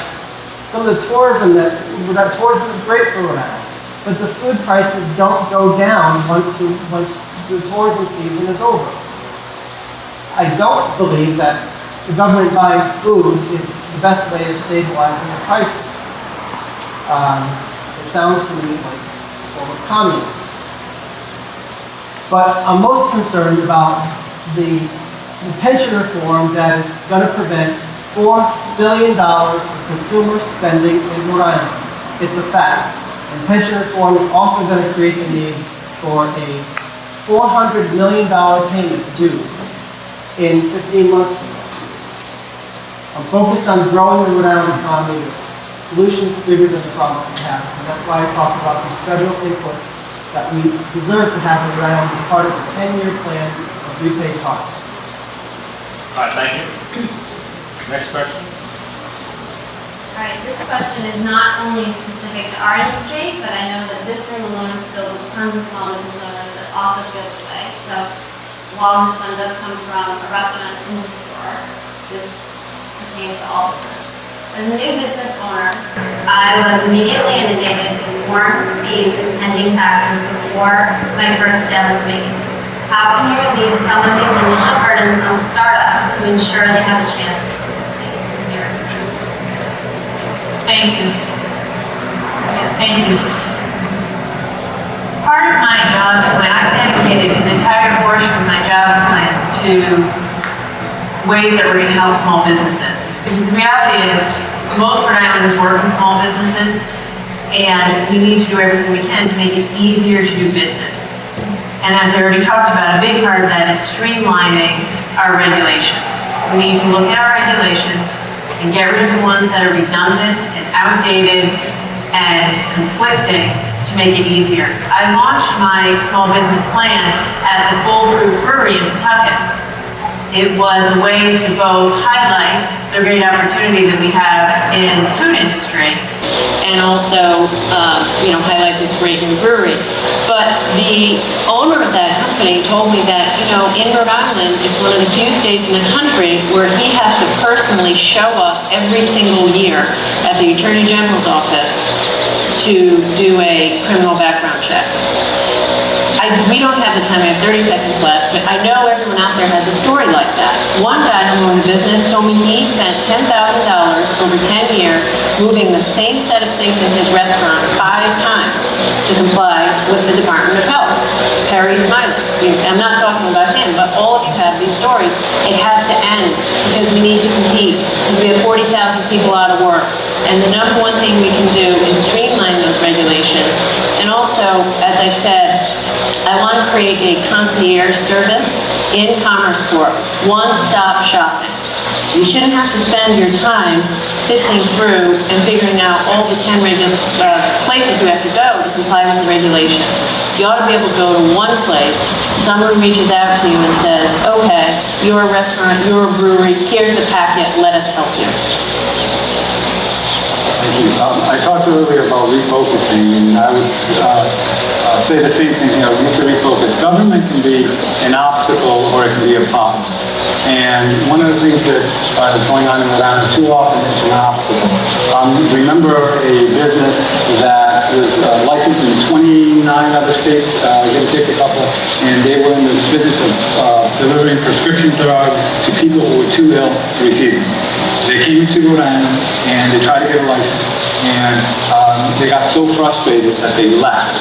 some of the tourism is great for Rhode Island, but the food prices don't go down once the tourism season is over. I don't believe that the government buying food is the best way of stabilizing the prices. It sounds to me like a form of communism. But I'm most concerned about the pension reform that is going to prevent $4 billion of consumer spending in Rhode Island. It's a fact. And pension reform is also going to create the need for a $400 million payment due in 15 months from now. I'm focused on growing the Rhode Island economy with solutions bigger than the problems we have. And that's why I talk about these federal inputs that we deserve to have in Rhode Island as part of a 10-year plan of repaid target. All right, thank you. Next question. All right, this question is not only specific to our industry, but I know that this room alone is filled with tons of small business owners that also feel this way. So while this one does come from a restaurant industry store, this pertains to all business. As a new business owner, I was immediately inundated with forms, fees, and pending taxes before my first sale was made. How can you relieve some of these initial burdens on startups to ensure they have a chance to succeed here? Thank you. Thank you. Part of my job plan, I dedicated an entire portion of my job plan to ways that we're going to help small businesses. Because the reality is, most Rhode Islanders work in small businesses, and we need to do everything we can to make it easier to do business. And as I already talked about, a big part of that is streamlining our regulations. We need to look at our regulations and get rid of the ones that are redundant and outdated and conflicting to make it easier. I launched my small business plan at the Foolproof Brewery in Pawtucket. It was a way to both highlight the great opportunity that we have in the food industry and also, highlight this great new brewery. But the owner of that company told me that, in Rhode Island, it's one of the few states in the country where he has to personally show up every single year at the Attorney General's office to do a criminal background check. We don't have the time, I have 30 seconds left, but I know everyone out there has a story like that. One guy who owned a business told me he spent $10,000 over 10 years moving the same set of things in his restaurant 5 times to comply with the Department of Health. Perry Smiley. I'm not talking about him, but all of you have these stories. It has to end because we need to compete. We have 40,000 people out of work. And the number one thing we can do is streamline those regulations. And also, as I said, I want to create a concierge service in Commerce Corp. One-stop shopping. You shouldn't have to spend your time sifting through and figuring out all the 10 places you have to go to comply with the regulations. You ought to be able to go to one place, someone reaches out to you and says, okay, you're a restaurant, you're a brewery, here's the packet, let us help you. Thank you. I talked earlier about refocusing, and I would say the same thing. You need to refocus. Government can be an obstacle, or it can be a partner. And one of the things that is going on in Rhode Island too often is an obstacle. Remember a business that was licensed in 29 other states, give or take a couple, and they were in the business of delivering prescription drugs to people who were too ill to receive them. They came into Rhode Island and they tried to get a license, and they got so frustrated that they left.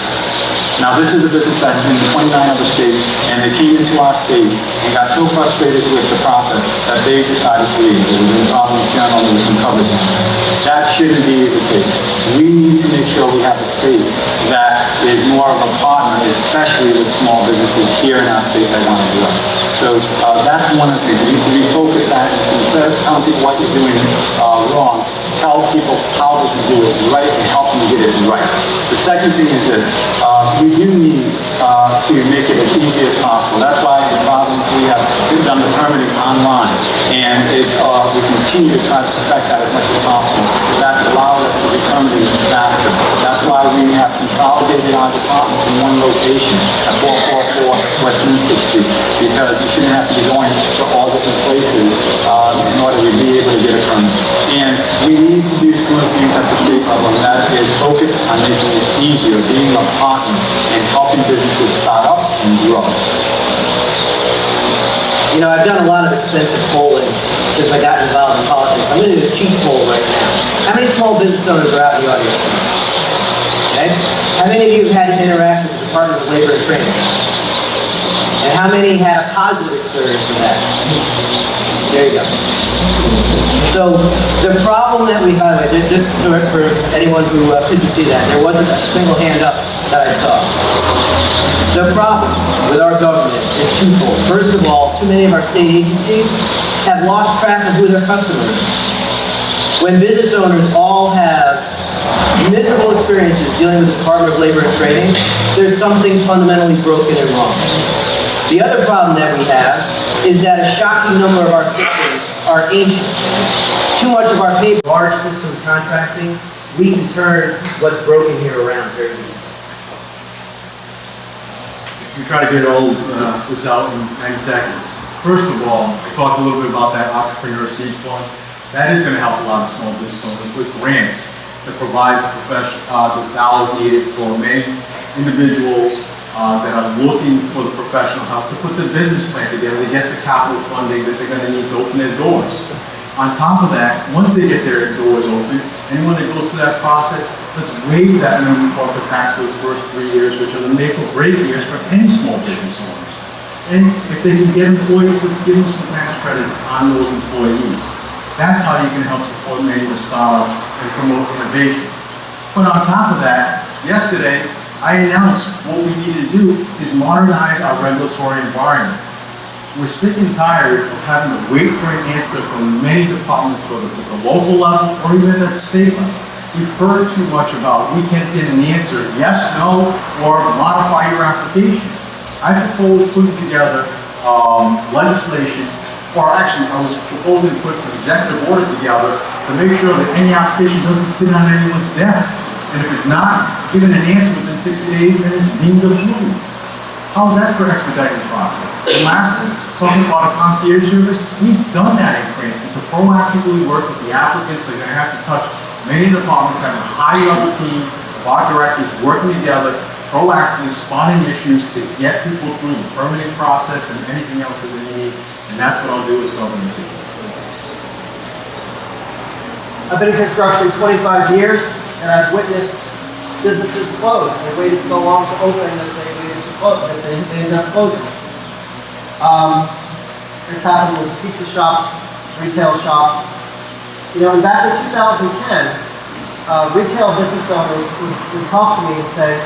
Now this is a business that's in 29 other states, and they came into our state and got so frustrated with the process that they decided to leave. It was in the Providence Journal, there was some coverage on it. That shouldn't be the case. We need to make sure we have a state that is more of a partner, especially with small businesses here in our state that want to do it. So that's one of the things. We need to refocus that. Instead of telling people what you're doing wrong, tell people how they can do it right and help them get it right. The second thing is that we do need to make it as easy as possible. That's why in Providence we have done the permitting online, and we continue to try to perfect that as much as possible. That's allowed us to be permitting faster. That's why we have consolidated our departments in one location at 444 Westminster Street, because you shouldn't have to be going to all different places in order to be able to get a permit. And we need to do some of the things at the state level, and that is focus on making it easier, being a partner, and helping businesses start up and grow. You know, I've done a lot of expensive polling since I got involved in politics. I'm going to do a cheap poll right now. How many small business owners are out in the audience? Okay? How many of you have had to interact with the Department of Labor and Training? And how many had a positive experience with that? There you go. So the problem that we highlight, this is for anyone who couldn't see that. There wasn't a single hand up that I saw. The problem with our government is twofold. First of all, too many of our state agencies have lost track of who their customers are. When business owners all have miserable experiences dealing with the Department of Labor and Training, there's something fundamentally broken and wrong. The other problem that we have is that a shocking number of our systems are ancient. Too much of our paper, large systems contracting, we can turn what's broken here around very easily. We try to get all this out in 90 seconds. First of all, I talked a little bit about that entrepreneur seed fund. That is going to help a lot of small business owners with grants that provides the dollars needed for many individuals that are looking for the professional help to put their business plan together to get the capital funding that they're going to need to open their doors. On top of that, once they get their doors open, anyone that goes through that process, let's waive that minimum corporate tax for the first 3 years, which are the make or break years for any small business owners. And if they can get employees, let's give them some tax credits on those employees. That's how you can help support many of the startups and promote innovation. But on top of that, yesterday, I announced what we need to do is modernize our regulatory environment. We're sick and tired of having to wait for an answer from many departments, whether it's at the local level or even at the state level. We've heard too much about we can't get an answer, yes, no, or modify your application. I propose putting together legislation, or actually I was proposing to put an executive order together to make sure that any application doesn't sit on anyone's desk. And if it's not given an answer within 60 days, then it's deemed approved. How's that for expediting the process? And lastly, talking about a concierge service, we've done that in Cranston to proactively work with the applicants. They're gonna have to touch many departments, having a high-level team of our directors working together, proactively spotting issues to get people through the permitting process and anything else that we need. And that's what I'll do as governor too. I've been in construction 25 years, and I've witnessed businesses close. They waited so long to open that they waited to close, that they ended up closing. It's happened with pizza shops, retail shops. You know, and back in 2010, retail business owners would talk to me and say,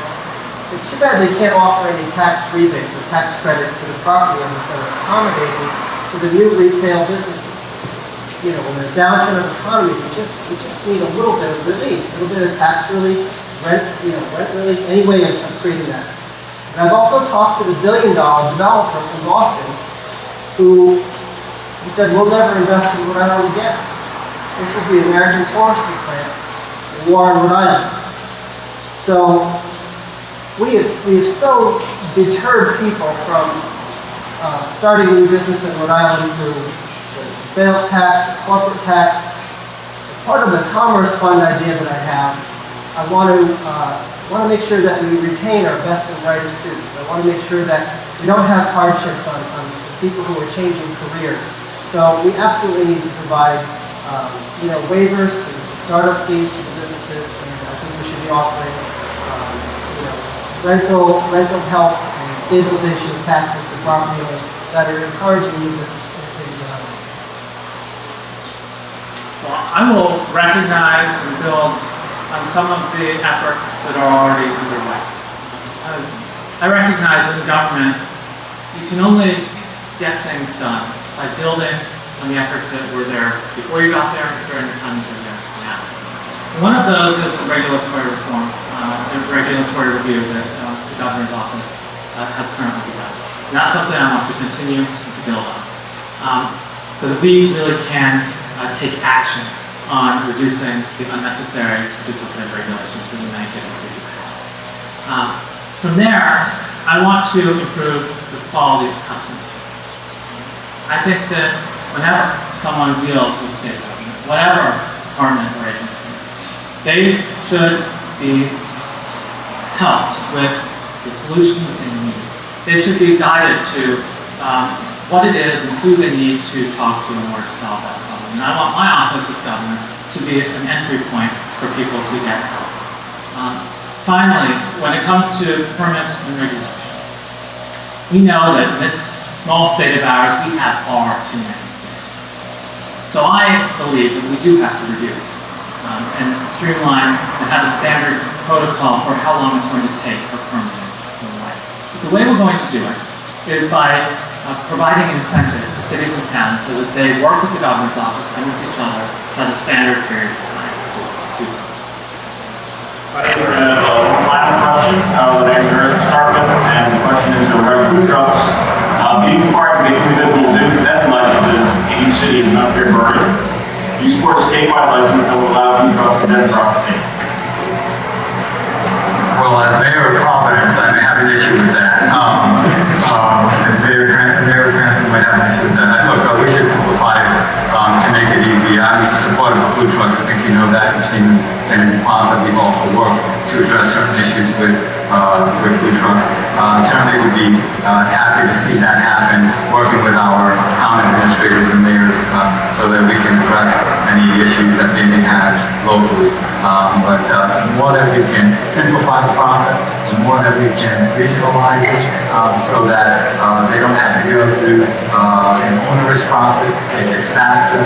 it's too bad they can't offer any tax rebates or tax credits to the property owners that are accommodating to the new retail businesses. You know, in a downturn of the economy, we just need a little bit of relief, a little bit of tax relief, rent relief, any way of creating that. And I've also talked to the billion-dollar developer from Boston who said, we'll never invest in Rhode Island again. This was the American Touristry Plant in Warren, Rhode Island. So we have so deterred people from starting a new business in Rhode Island through the sales tax, the corporate tax. As part of the Commerce Fund idea that I have, I want to make sure that we retain our best and brightest students. I want to make sure that we don't have hardships on people who are changing careers. So we absolutely need to provide waivers to the startup fees to the businesses, and I think we should be offering rental help and stabilization of taxes to property owners that are encouraging new business in Rhode Island. Well, I will recognize and build on some of the efforts that are already underway. As I recognize in government, you can only get things done by building on the efforts that were there before you got there, during the time you were there, and after. And one of those is the regulatory reform, the regulatory review that the governor's office has currently begun. And that's something I want to continue to build on, so that we really can take action on reducing the unnecessary duplicative regulations that in many cases we do have. From there, I want to improve the quality of customer service. I think that whenever someone deals with state government, whatever department or agency, they should be helped with the solution that they need. They should be guided to what it is and who they need to talk to in order to solve that problem. And I want my office as governor to be an entry point for people to get help. Finally, when it comes to permits and regulation, we know that in this small state of ours, we have far too many regulations. So I believe that we do have to reduce and streamline and have a standard protocol for how long it's going to take for permitting in the way. But the way we're going to do it is by providing incentive to cities and towns so that they work with the governor's office and with each other at a standard period of time to do so. I think we're going to have one final question. The next person to start with, and the question is regarding food trucks. Being required to get individual vending licenses in each city is an unfair burden. Do you support a statewide license that will allow food trucks to vend throughout the state? Well, as mayor of Providence, I may have an issue with that. Mayor Cranston might have an issue with that. Look, we should simplify it to make it easy. I'm supportive of food trucks. I think you know that. You've seen in the plaza. We've also worked to address certain issues with food trucks. Certainly would be happy to see that happen, working with our town administrators and mayors so that we can address any issues that they may have locally. But the more that we can simplify the process, the more that we can visualize it so that they don't have to go through an onerous process, make it faster,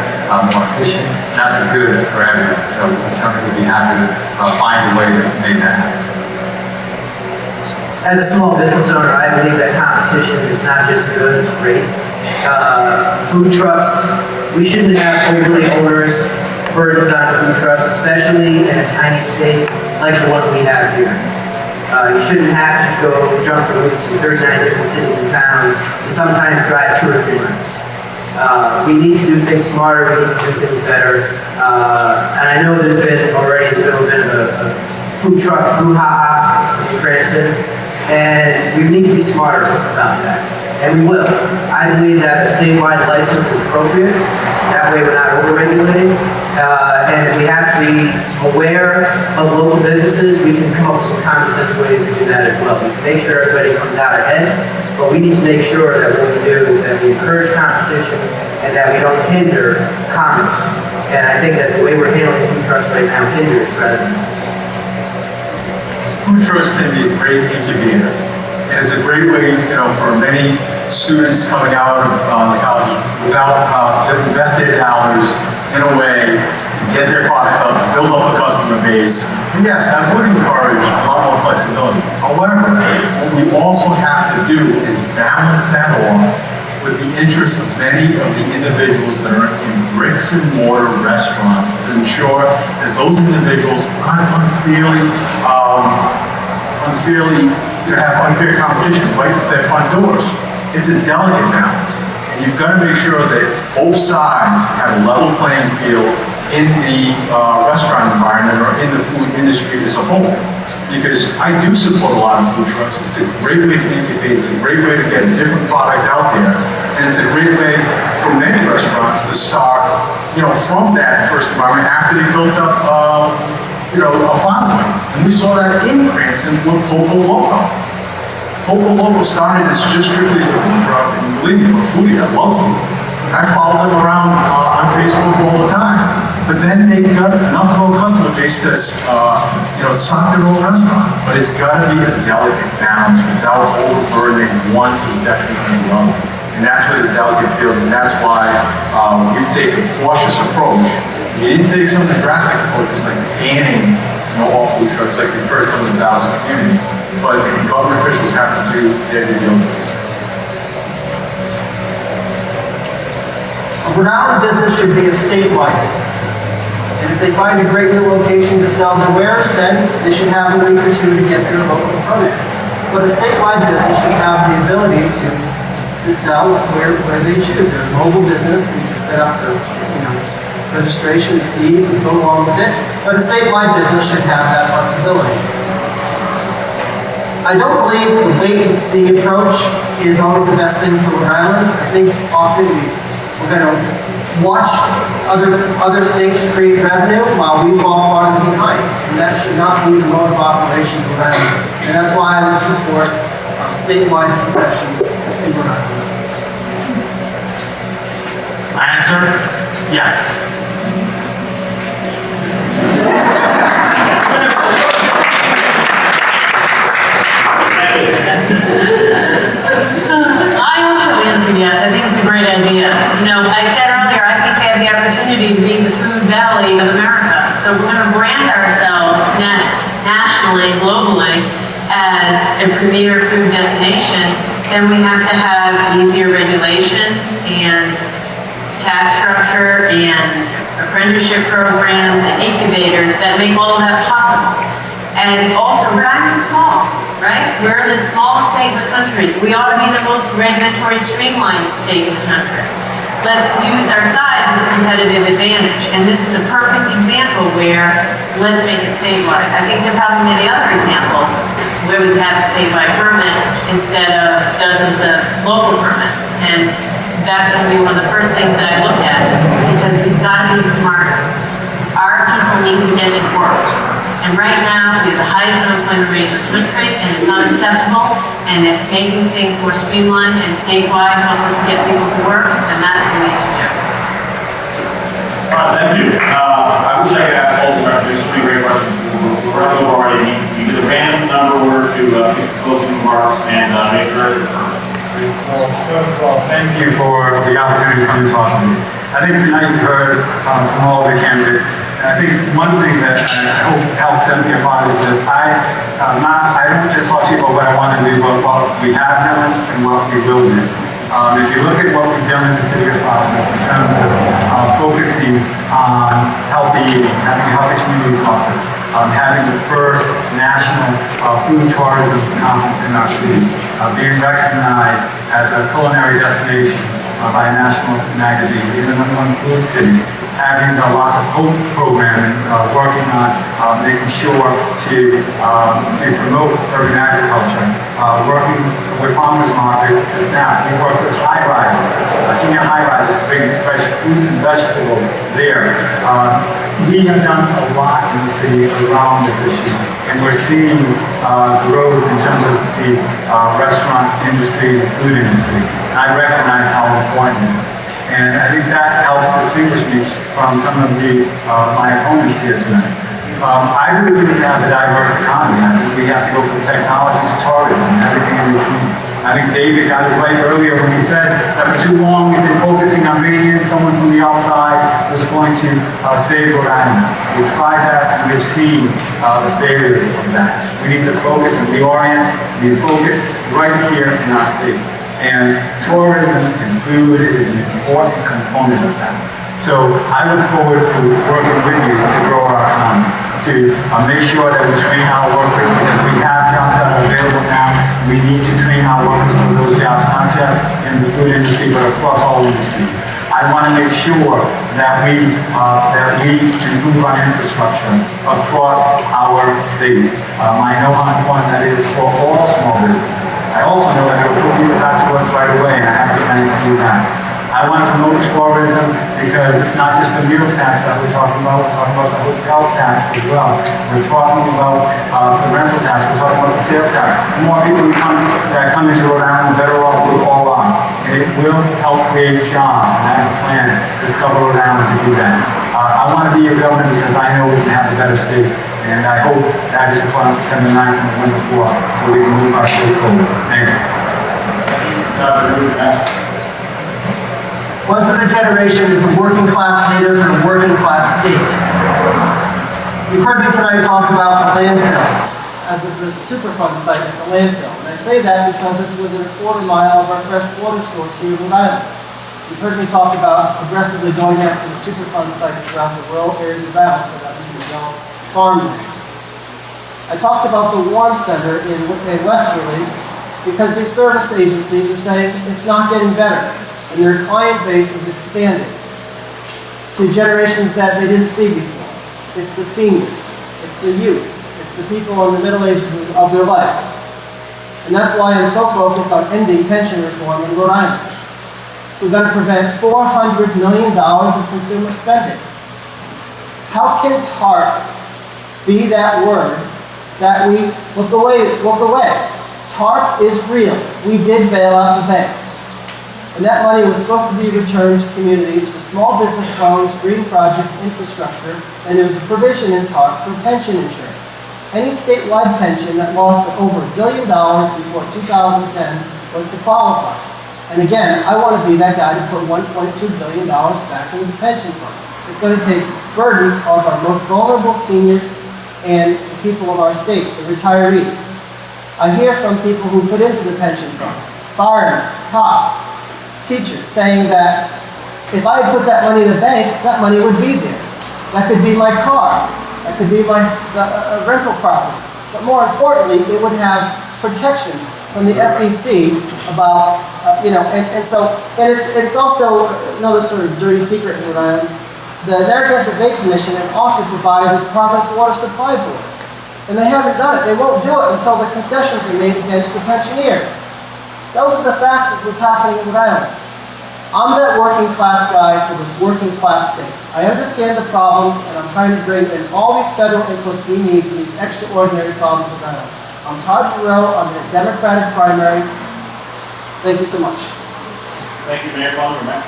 more efficient, that's good for everyone. So we certainly would be happy to find a way to make that happen. As a small business owner, I believe that competition is not just good, it's great. Food trucks, we shouldn't have overly onerous burdens on food trucks, especially in a tiny state like the one we have here. You shouldn't have to go jump through hoops in 39 different cities and towns and sometimes drive 2 or 3 miles. We need to do things smarter, we need to do things better. And I know there's been a little bit of a food truck brouhaha in Cranston. And we need to be smarter about that. And we will. I believe that a statewide license is appropriate. That way we're not over-regulating. And if we have to be aware of local businesses, we can come up with some common sense ways to do that as well. We can make sure everybody comes out ahead, but we need to make sure that what we do is that we encourage competition and that we don't hinder commerce. And I think that the way we're handling food trucks right now hinders rather than helps. Food trucks can be a great incubator, and it's a great way, for many students coming out of the college to invest their dollars in a way to get their product up, build up a customer base. And yes, I would encourage a lot more flexibility. However, what we also have to do is balance that off with the interests of many of the individuals that are in bricks and mortar restaurants to ensure that those individuals aren't have unfair competition right at their front doors. It's a delicate balance, and you've got to make sure that both sides have a level playing field in the restaurant environment or in the food industry as a whole. Because I do support a lot of food trucks. It's a great way to incubate. It's a great way to get a different product out there, and it's a great way for many restaurants to start, from that first environment after they built up, a following. And we saw that in Cranston with Poco Loco. Poco Loco started as just strictly as a food truck, and believe me, I'm a foodie, I love food. I follow them around on Facebook all the time. But then they got enough of a customer base to, stock their own restaurant. But it's got to be a delicate balance without overburdening one to the detriment of the other. And that's where the delicate field, and that's why we've taken a cautious approach. We didn't take some of the drastic approaches like banning all food trucks like we've heard some of the Dallas community, but government officials have to do their due diligence. A Rhode Island business should be a statewide business. And if they find a great new location to sell their wares, then they should have a week or two to get their local permit. But a statewide business should have the ability to sell where they choose. They're a mobile business. We can set up the registration fees and go along with it. But a statewide business should have that flexibility. I don't believe the wait and see approach is always the best thing for Rhode Island. I think often we're going to watch other states create revenue while we fall farther behind. And that should not be the mode of operation of Rhode Island. And that's why I would support statewide concessions in Rhode Island. My answer, yes. I also answered yes. I think it's a great idea. I said earlier, I think we have the opportunity to be the food valley of America. So we're going to brand ourselves nationally, globally, as a premier food destination, then we have to have easier regulations and tax structure and apprenticeship programs and incubators that make all of that possible. And also, Rhode Island is small, right? We're the smallest state in the country. We ought to be the most regulatory streamlined state in the country. Let's use our size as a competitive advantage. And this is a perfect example where let's make it statewide. I think there are probably many other examples where we could have a statewide permit instead of dozens of local permits. And that's going to be one of the first things that I look at, because we've got to be smarter. Our people need to get to work. And right now, we have the highest unemployment rate in the country, and it's unacceptable. And if making things more streamlined and statewide helps us to get people to work, then that's what we need to do. Thank you. I wish I could ask all the questions. There's so many great questions. We're running over already. You did a random number order to pick closing remarks and make sure it's first. Well, first of all, thank you for the opportunity to come and talk to me. I think tonight you heard from all of the candidates. And I think one thing that I hope helps them get on is that I don't just talk to you about what I want to do, but what we have done and what we will do. If you look at what we've done in the city of Providence in terms of focusing on healthy eating, having a healthy communities office, having the first national food tourism conference in our city, being recognized as a culinary destination, by a national magazine. We're the #1 food city, having lots of hope programming, working on making sure to promote urban agriculture, working with farmers markets to staff. We work with high rises, senior high rises to bring fresh fruits and vegetables there. We have done a lot in the city around this issue, and we're seeing growth in terms of the restaurant industry, the food industry. And I recognize how important it is. And I think that helps distinguish me from some of my opponents here tonight. I really believe to have a diverse economy. I think we have to go from technology to tourism and everything in between. I think David got it right earlier when he said that for too long we've been focusing on bringing in someone from the outside who's going to save Rhode Island. We've tried that and we've seen the failures of that. We need to focus and reorient, we need to focus right here in our state. And tourism and food is an important component of that. So I look forward to working with you to grow our economy, to make sure that we train our workers, because we have jobs that are available now. We need to train our workers for those jobs, not just in the food industry, but across all industries. I want to make sure that we improve our infrastructure across our state. I know how important that is for all small businesses. I also know that it will put people back to work right away, and I have the money to do that. I want to promote tourism because it's not just the meals tax that we're talking about the hotel tax as well. We're talking about the rental tax, we're talking about the sales tax. The more people that come into Rhode Island, the better off we all are. And it will help create jobs, and I have a plan to discover Rhode Island to do that. I want to be your governor because I know we can have a better state. And I hope that you support on September 9th and November 4th so we can move our state forward. Thank you. Once in a generation is a working class native in a working class state. You've heard me tonight talk about the landfill, as if there's a Superfund site at the landfill. And I say that because it's within a quarter-mile of our fresh water source here in Rhode Island. You've heard me talk about aggressively going after the Superfund sites throughout the rural areas around so that we can develop farmland. I talked about the Warm Center in Westerly because these service agencies are saying it's not getting better. And their client base is expanding to generations that they didn't see before. It's the seniors, it's the youth, it's the people in the middle ages of their life. And that's why I'm so focused on ending pension reform in Rhode Island. We're going to prevent $400 million of consumer spending. How can TARP be that word that we look away? TARP is real. We did bail out the banks. And that money was supposed to be returned to communities for small business loans, green projects, infrastructure, and there was a provision in TARP for pension insurance. Any statewide pension that lost over $1 billion before 2010 was to qualify. And again, I want to be that guy to put $1.2 billion back into the pension fund. It's going to take burdens off our most vulnerable seniors and the people of our state, the retirees. I hear from people who put into the pension fund, firemen, cops, teachers, saying that if I put that money in the bank, that money would be there. That could be my car. That could be my rental property. But more importantly, it would have protections from the SEC about, and it's also another sort of dirty secret in Rhode Island. The Narragansett Bay Commission has offered to buy the Providence Water Supply Board. And they haven't done it. They won't do it until the concessions are made against the pensioners. Those are the facts of what's happening in Rhode Island. I'm that working class guy for this working class state. I understand the problems, and I'm trying to bring in all these federal inputs we need for these extraordinary problems in Rhode Island. I'm Todd Giroux. I'm in a Democratic primary. Thank you so much. Thank you, Mayor Fuller. Matt.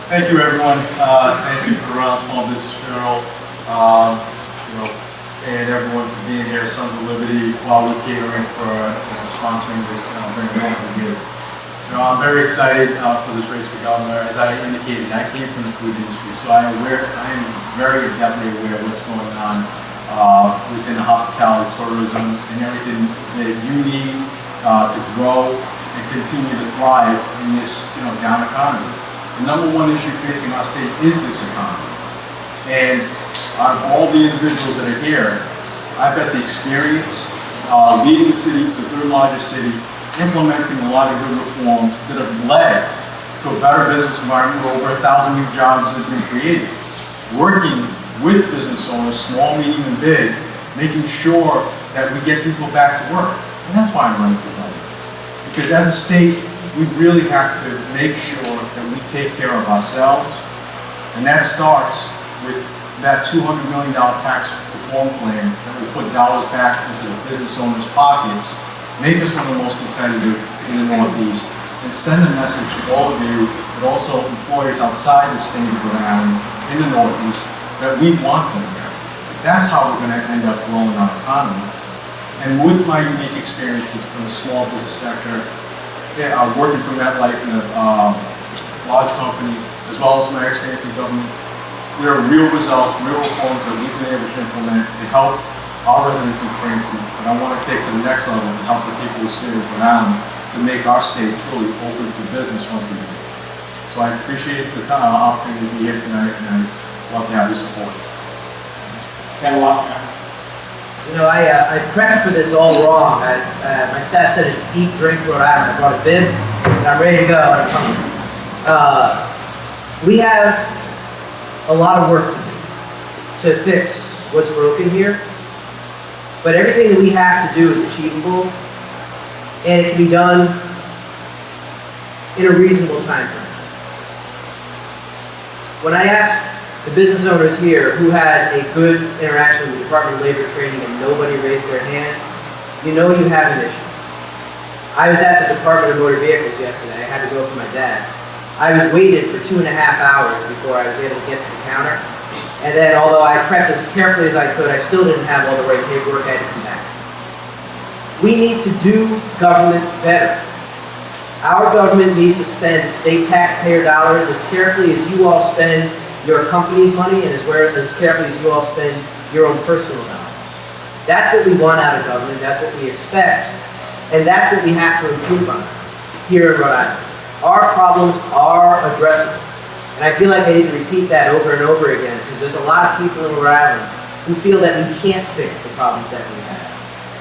Thank you, everyone. Thank you for Small Business Bureau, and everyone for being here, Sons of Liberty, while we're catering for sponsoring this very important year. I'm very excited for this race for governor. As I indicated, I came from the food industry, so I am very adeptly aware of what's going on within the hospitality, tourism, and everything that you need to grow and continue to thrive in this down economy. The number one issue facing our state is this economy. And out of all the individuals that are here, I've got the experience leading the city, the third largest city, implementing a lot of good reforms that have led to a better business environment where over 1,000 new jobs have been created. Working with business owners, small, medium, and big, making sure that we get people back to work. And that's why I'm running for governor. Because as a state, we really have to make sure that we take care of ourselves. And that starts with that $200 million tax reform plan that will put dollars back into the business owners' pockets, make us one of the most competitive in the Northeast, and send a message to all of you, but also employers outside the state of Rhode Island, in the Northeast, that we want them there. That's how we're going to end up growing our economy. And with my unique experiences from the small business sector, working from that life in a large company, as well as my experience in government, there are real results, real reforms that we've been able to implement to help our residents in Cranston, but I want to take to the next level and help the people of the state of Rhode Island to make our state truly open for business once again. So I appreciate the opportunity to be here tonight, and I'd love to have your support. You know, I prepped for this all wrong. My staff said it's Eat, Drink, Rhode Island. I brought a bib, and I'm ready to go. And I'm hungry. We have a lot of work to do to fix what's broken here. But everything that we have to do is achievable, and it can be done in a reasonable time frame. When I asked the business owners here who had a good interaction with the Department of Labor Training and nobody raised their hand, you know you have an issue. I was at the Department of Motor Vehicles yesterday. I had to go for my dad. I was waited for 2.5 hours before I was able to get to the counter. And then, although I prepped as carefully as I could, I still didn't have all the right paperwork. I had to come back. We need to do government better. Our government needs to spend state taxpayer dollars as carefully as you all spend your company's money, and as carefully as you all spend your own personal dollars. That's what we want out of government. That's what we expect. And that's what we have to improve on here in Rhode Island. Our problems are addressable. And I feel like I need to repeat that over and over again, because there's a lot of people in Rhode Island who feel that we can't fix the problems that we have.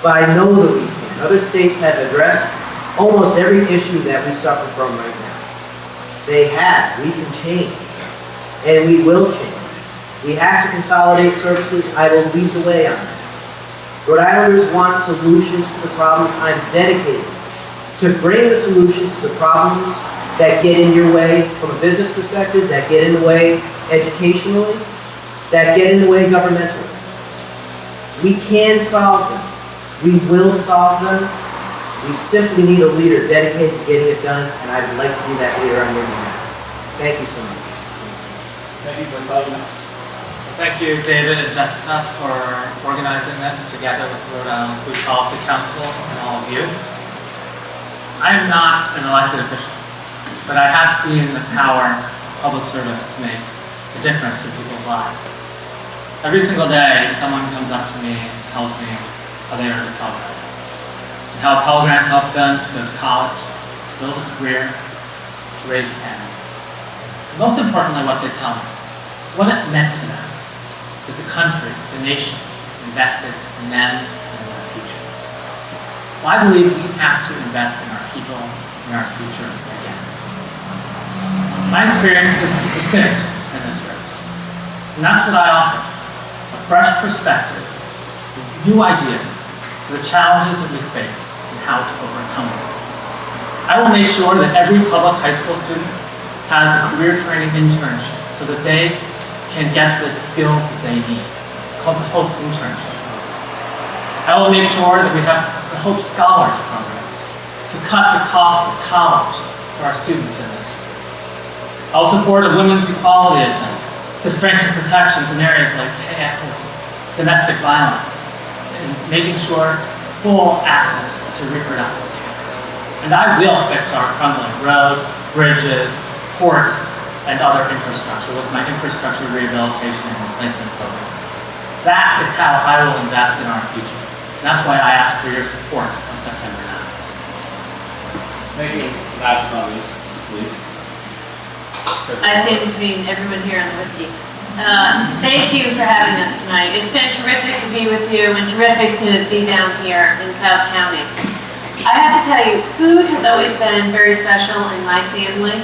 But I know that we can. Other states have addressed almost every issue that we suffer from right now. They have. We can change. And we will change. We have to consolidate services. I will lead the way on that. Rhode Islanders want solutions to the problems. I'm dedicated to bring the solutions to the problems that get in your way from a business perspective, that get in the way educationally, that get in the way governmentally. We can solve them. We will solve them. We simply need a leader dedicated to getting it done, and I would like to be that leader on your behalf. Thank you so much. Thank you, Thank you, David and Jessica, for organizing this together with the Rhode Island Food Policy Council and all of you. I am not an elected official, but I have seen the power of public service to make a difference in people's lives. Every single day, someone comes up to me and tells me how they earned a Pell Grant, and how a Pell Grant helped them to go to college, to build a career, to raise a family. And most importantly, what they tell me is what it meant to them that the country, the nation, invested in them and in their future. Well, I believe we have to invest in our people and our future again. My experience is distinct in this race, and that's what I offer: a fresh perspective, with new ideas to the challenges that we face and how to overcome them. I will make sure that every public high school student has a career training internship so that they can get the skills that they need. It's called the HOPE internship. I will make sure that we have the HOPE Scholars Program to cut the cost of college for our students in this. I'll support a women's equality agenda to strengthen protections in areas like pay equity, domestic violence, and making sure full access to reproductive care. And I will fix our crumbling roads, bridges, ports, and other infrastructure with my infrastructure rehabilitation and replacement program. That is how I will invest in our future. And that's why I ask for your support on September 9th. Thank you. Last but not least, please. I stand between everyone here and the whiskey. Thank you for having us tonight. It's been terrific to be with you and terrific to be down here in South County. I have to tell you, food has always been very special in my family.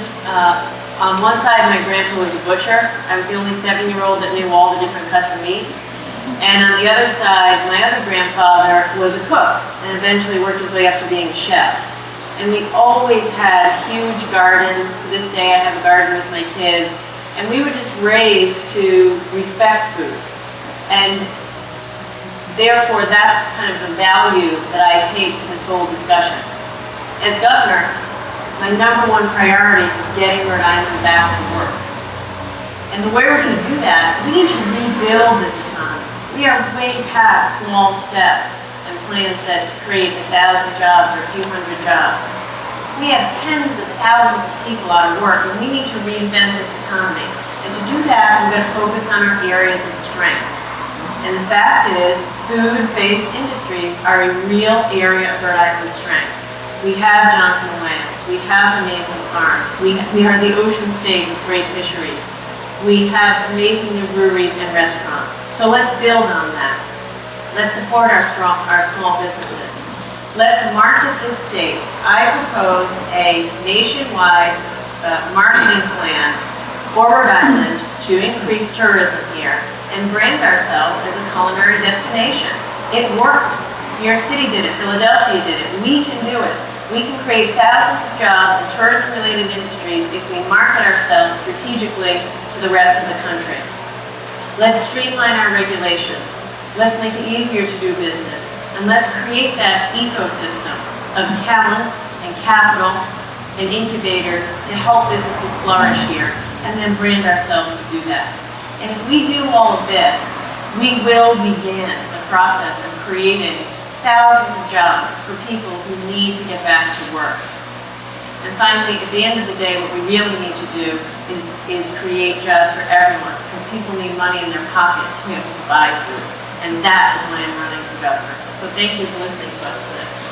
On one side, my grandpa was a butcher. I was the only 7-year-old that knew all the different cuts of meat. And on the other side, my other grandfather was a cook and eventually worked his way up to being a chef. And we always had huge gardens. To this day, I have a garden with my kids. And we were just raised to respect food. And therefore, that's kind of the value that I take to this whole discussion. As governor, my number one priority is getting Rhode Island back to work. And the way we're going to do that, we need to rebuild this economy. We are way past small steps and plans that create 1,000 jobs or a few hundred jobs. We have tens of thousands of people out of work, and we need to reinvent this economy. And to do that, we're going to focus on our areas of strength. And the fact is, food-based industries are a real area of Rhode Island's strength. We have Johnson & Wales. We have amazing farms. We are the ocean state with great fisheries. We have amazing new breweries and restaurants. So let's build on that. Let's support our small businesses. Let's market this state. I propose a nationwide marketing plan for Rhode Island to increase tourism here and brand ourselves as a culinary destination. It works. New York City did it. Philadelphia did it. We can do it. We can create thousands of jobs in tourism-related industries if we market ourselves strategically to the rest of the country. Let's streamline our regulations. Let's make it easier to do business. And let's create that ecosystem of talent and capital and incubators to help businesses flourish here, and then brand ourselves to do that. And if we do all of this, we will begin the process of creating thousands of jobs for people who need to get back to work. And finally, at the end of the day, what we really need to do is create jobs for everyone, because people need money in their pocket to be able to buy food. And that is why I'm running for governor. So thank you for listening to us today.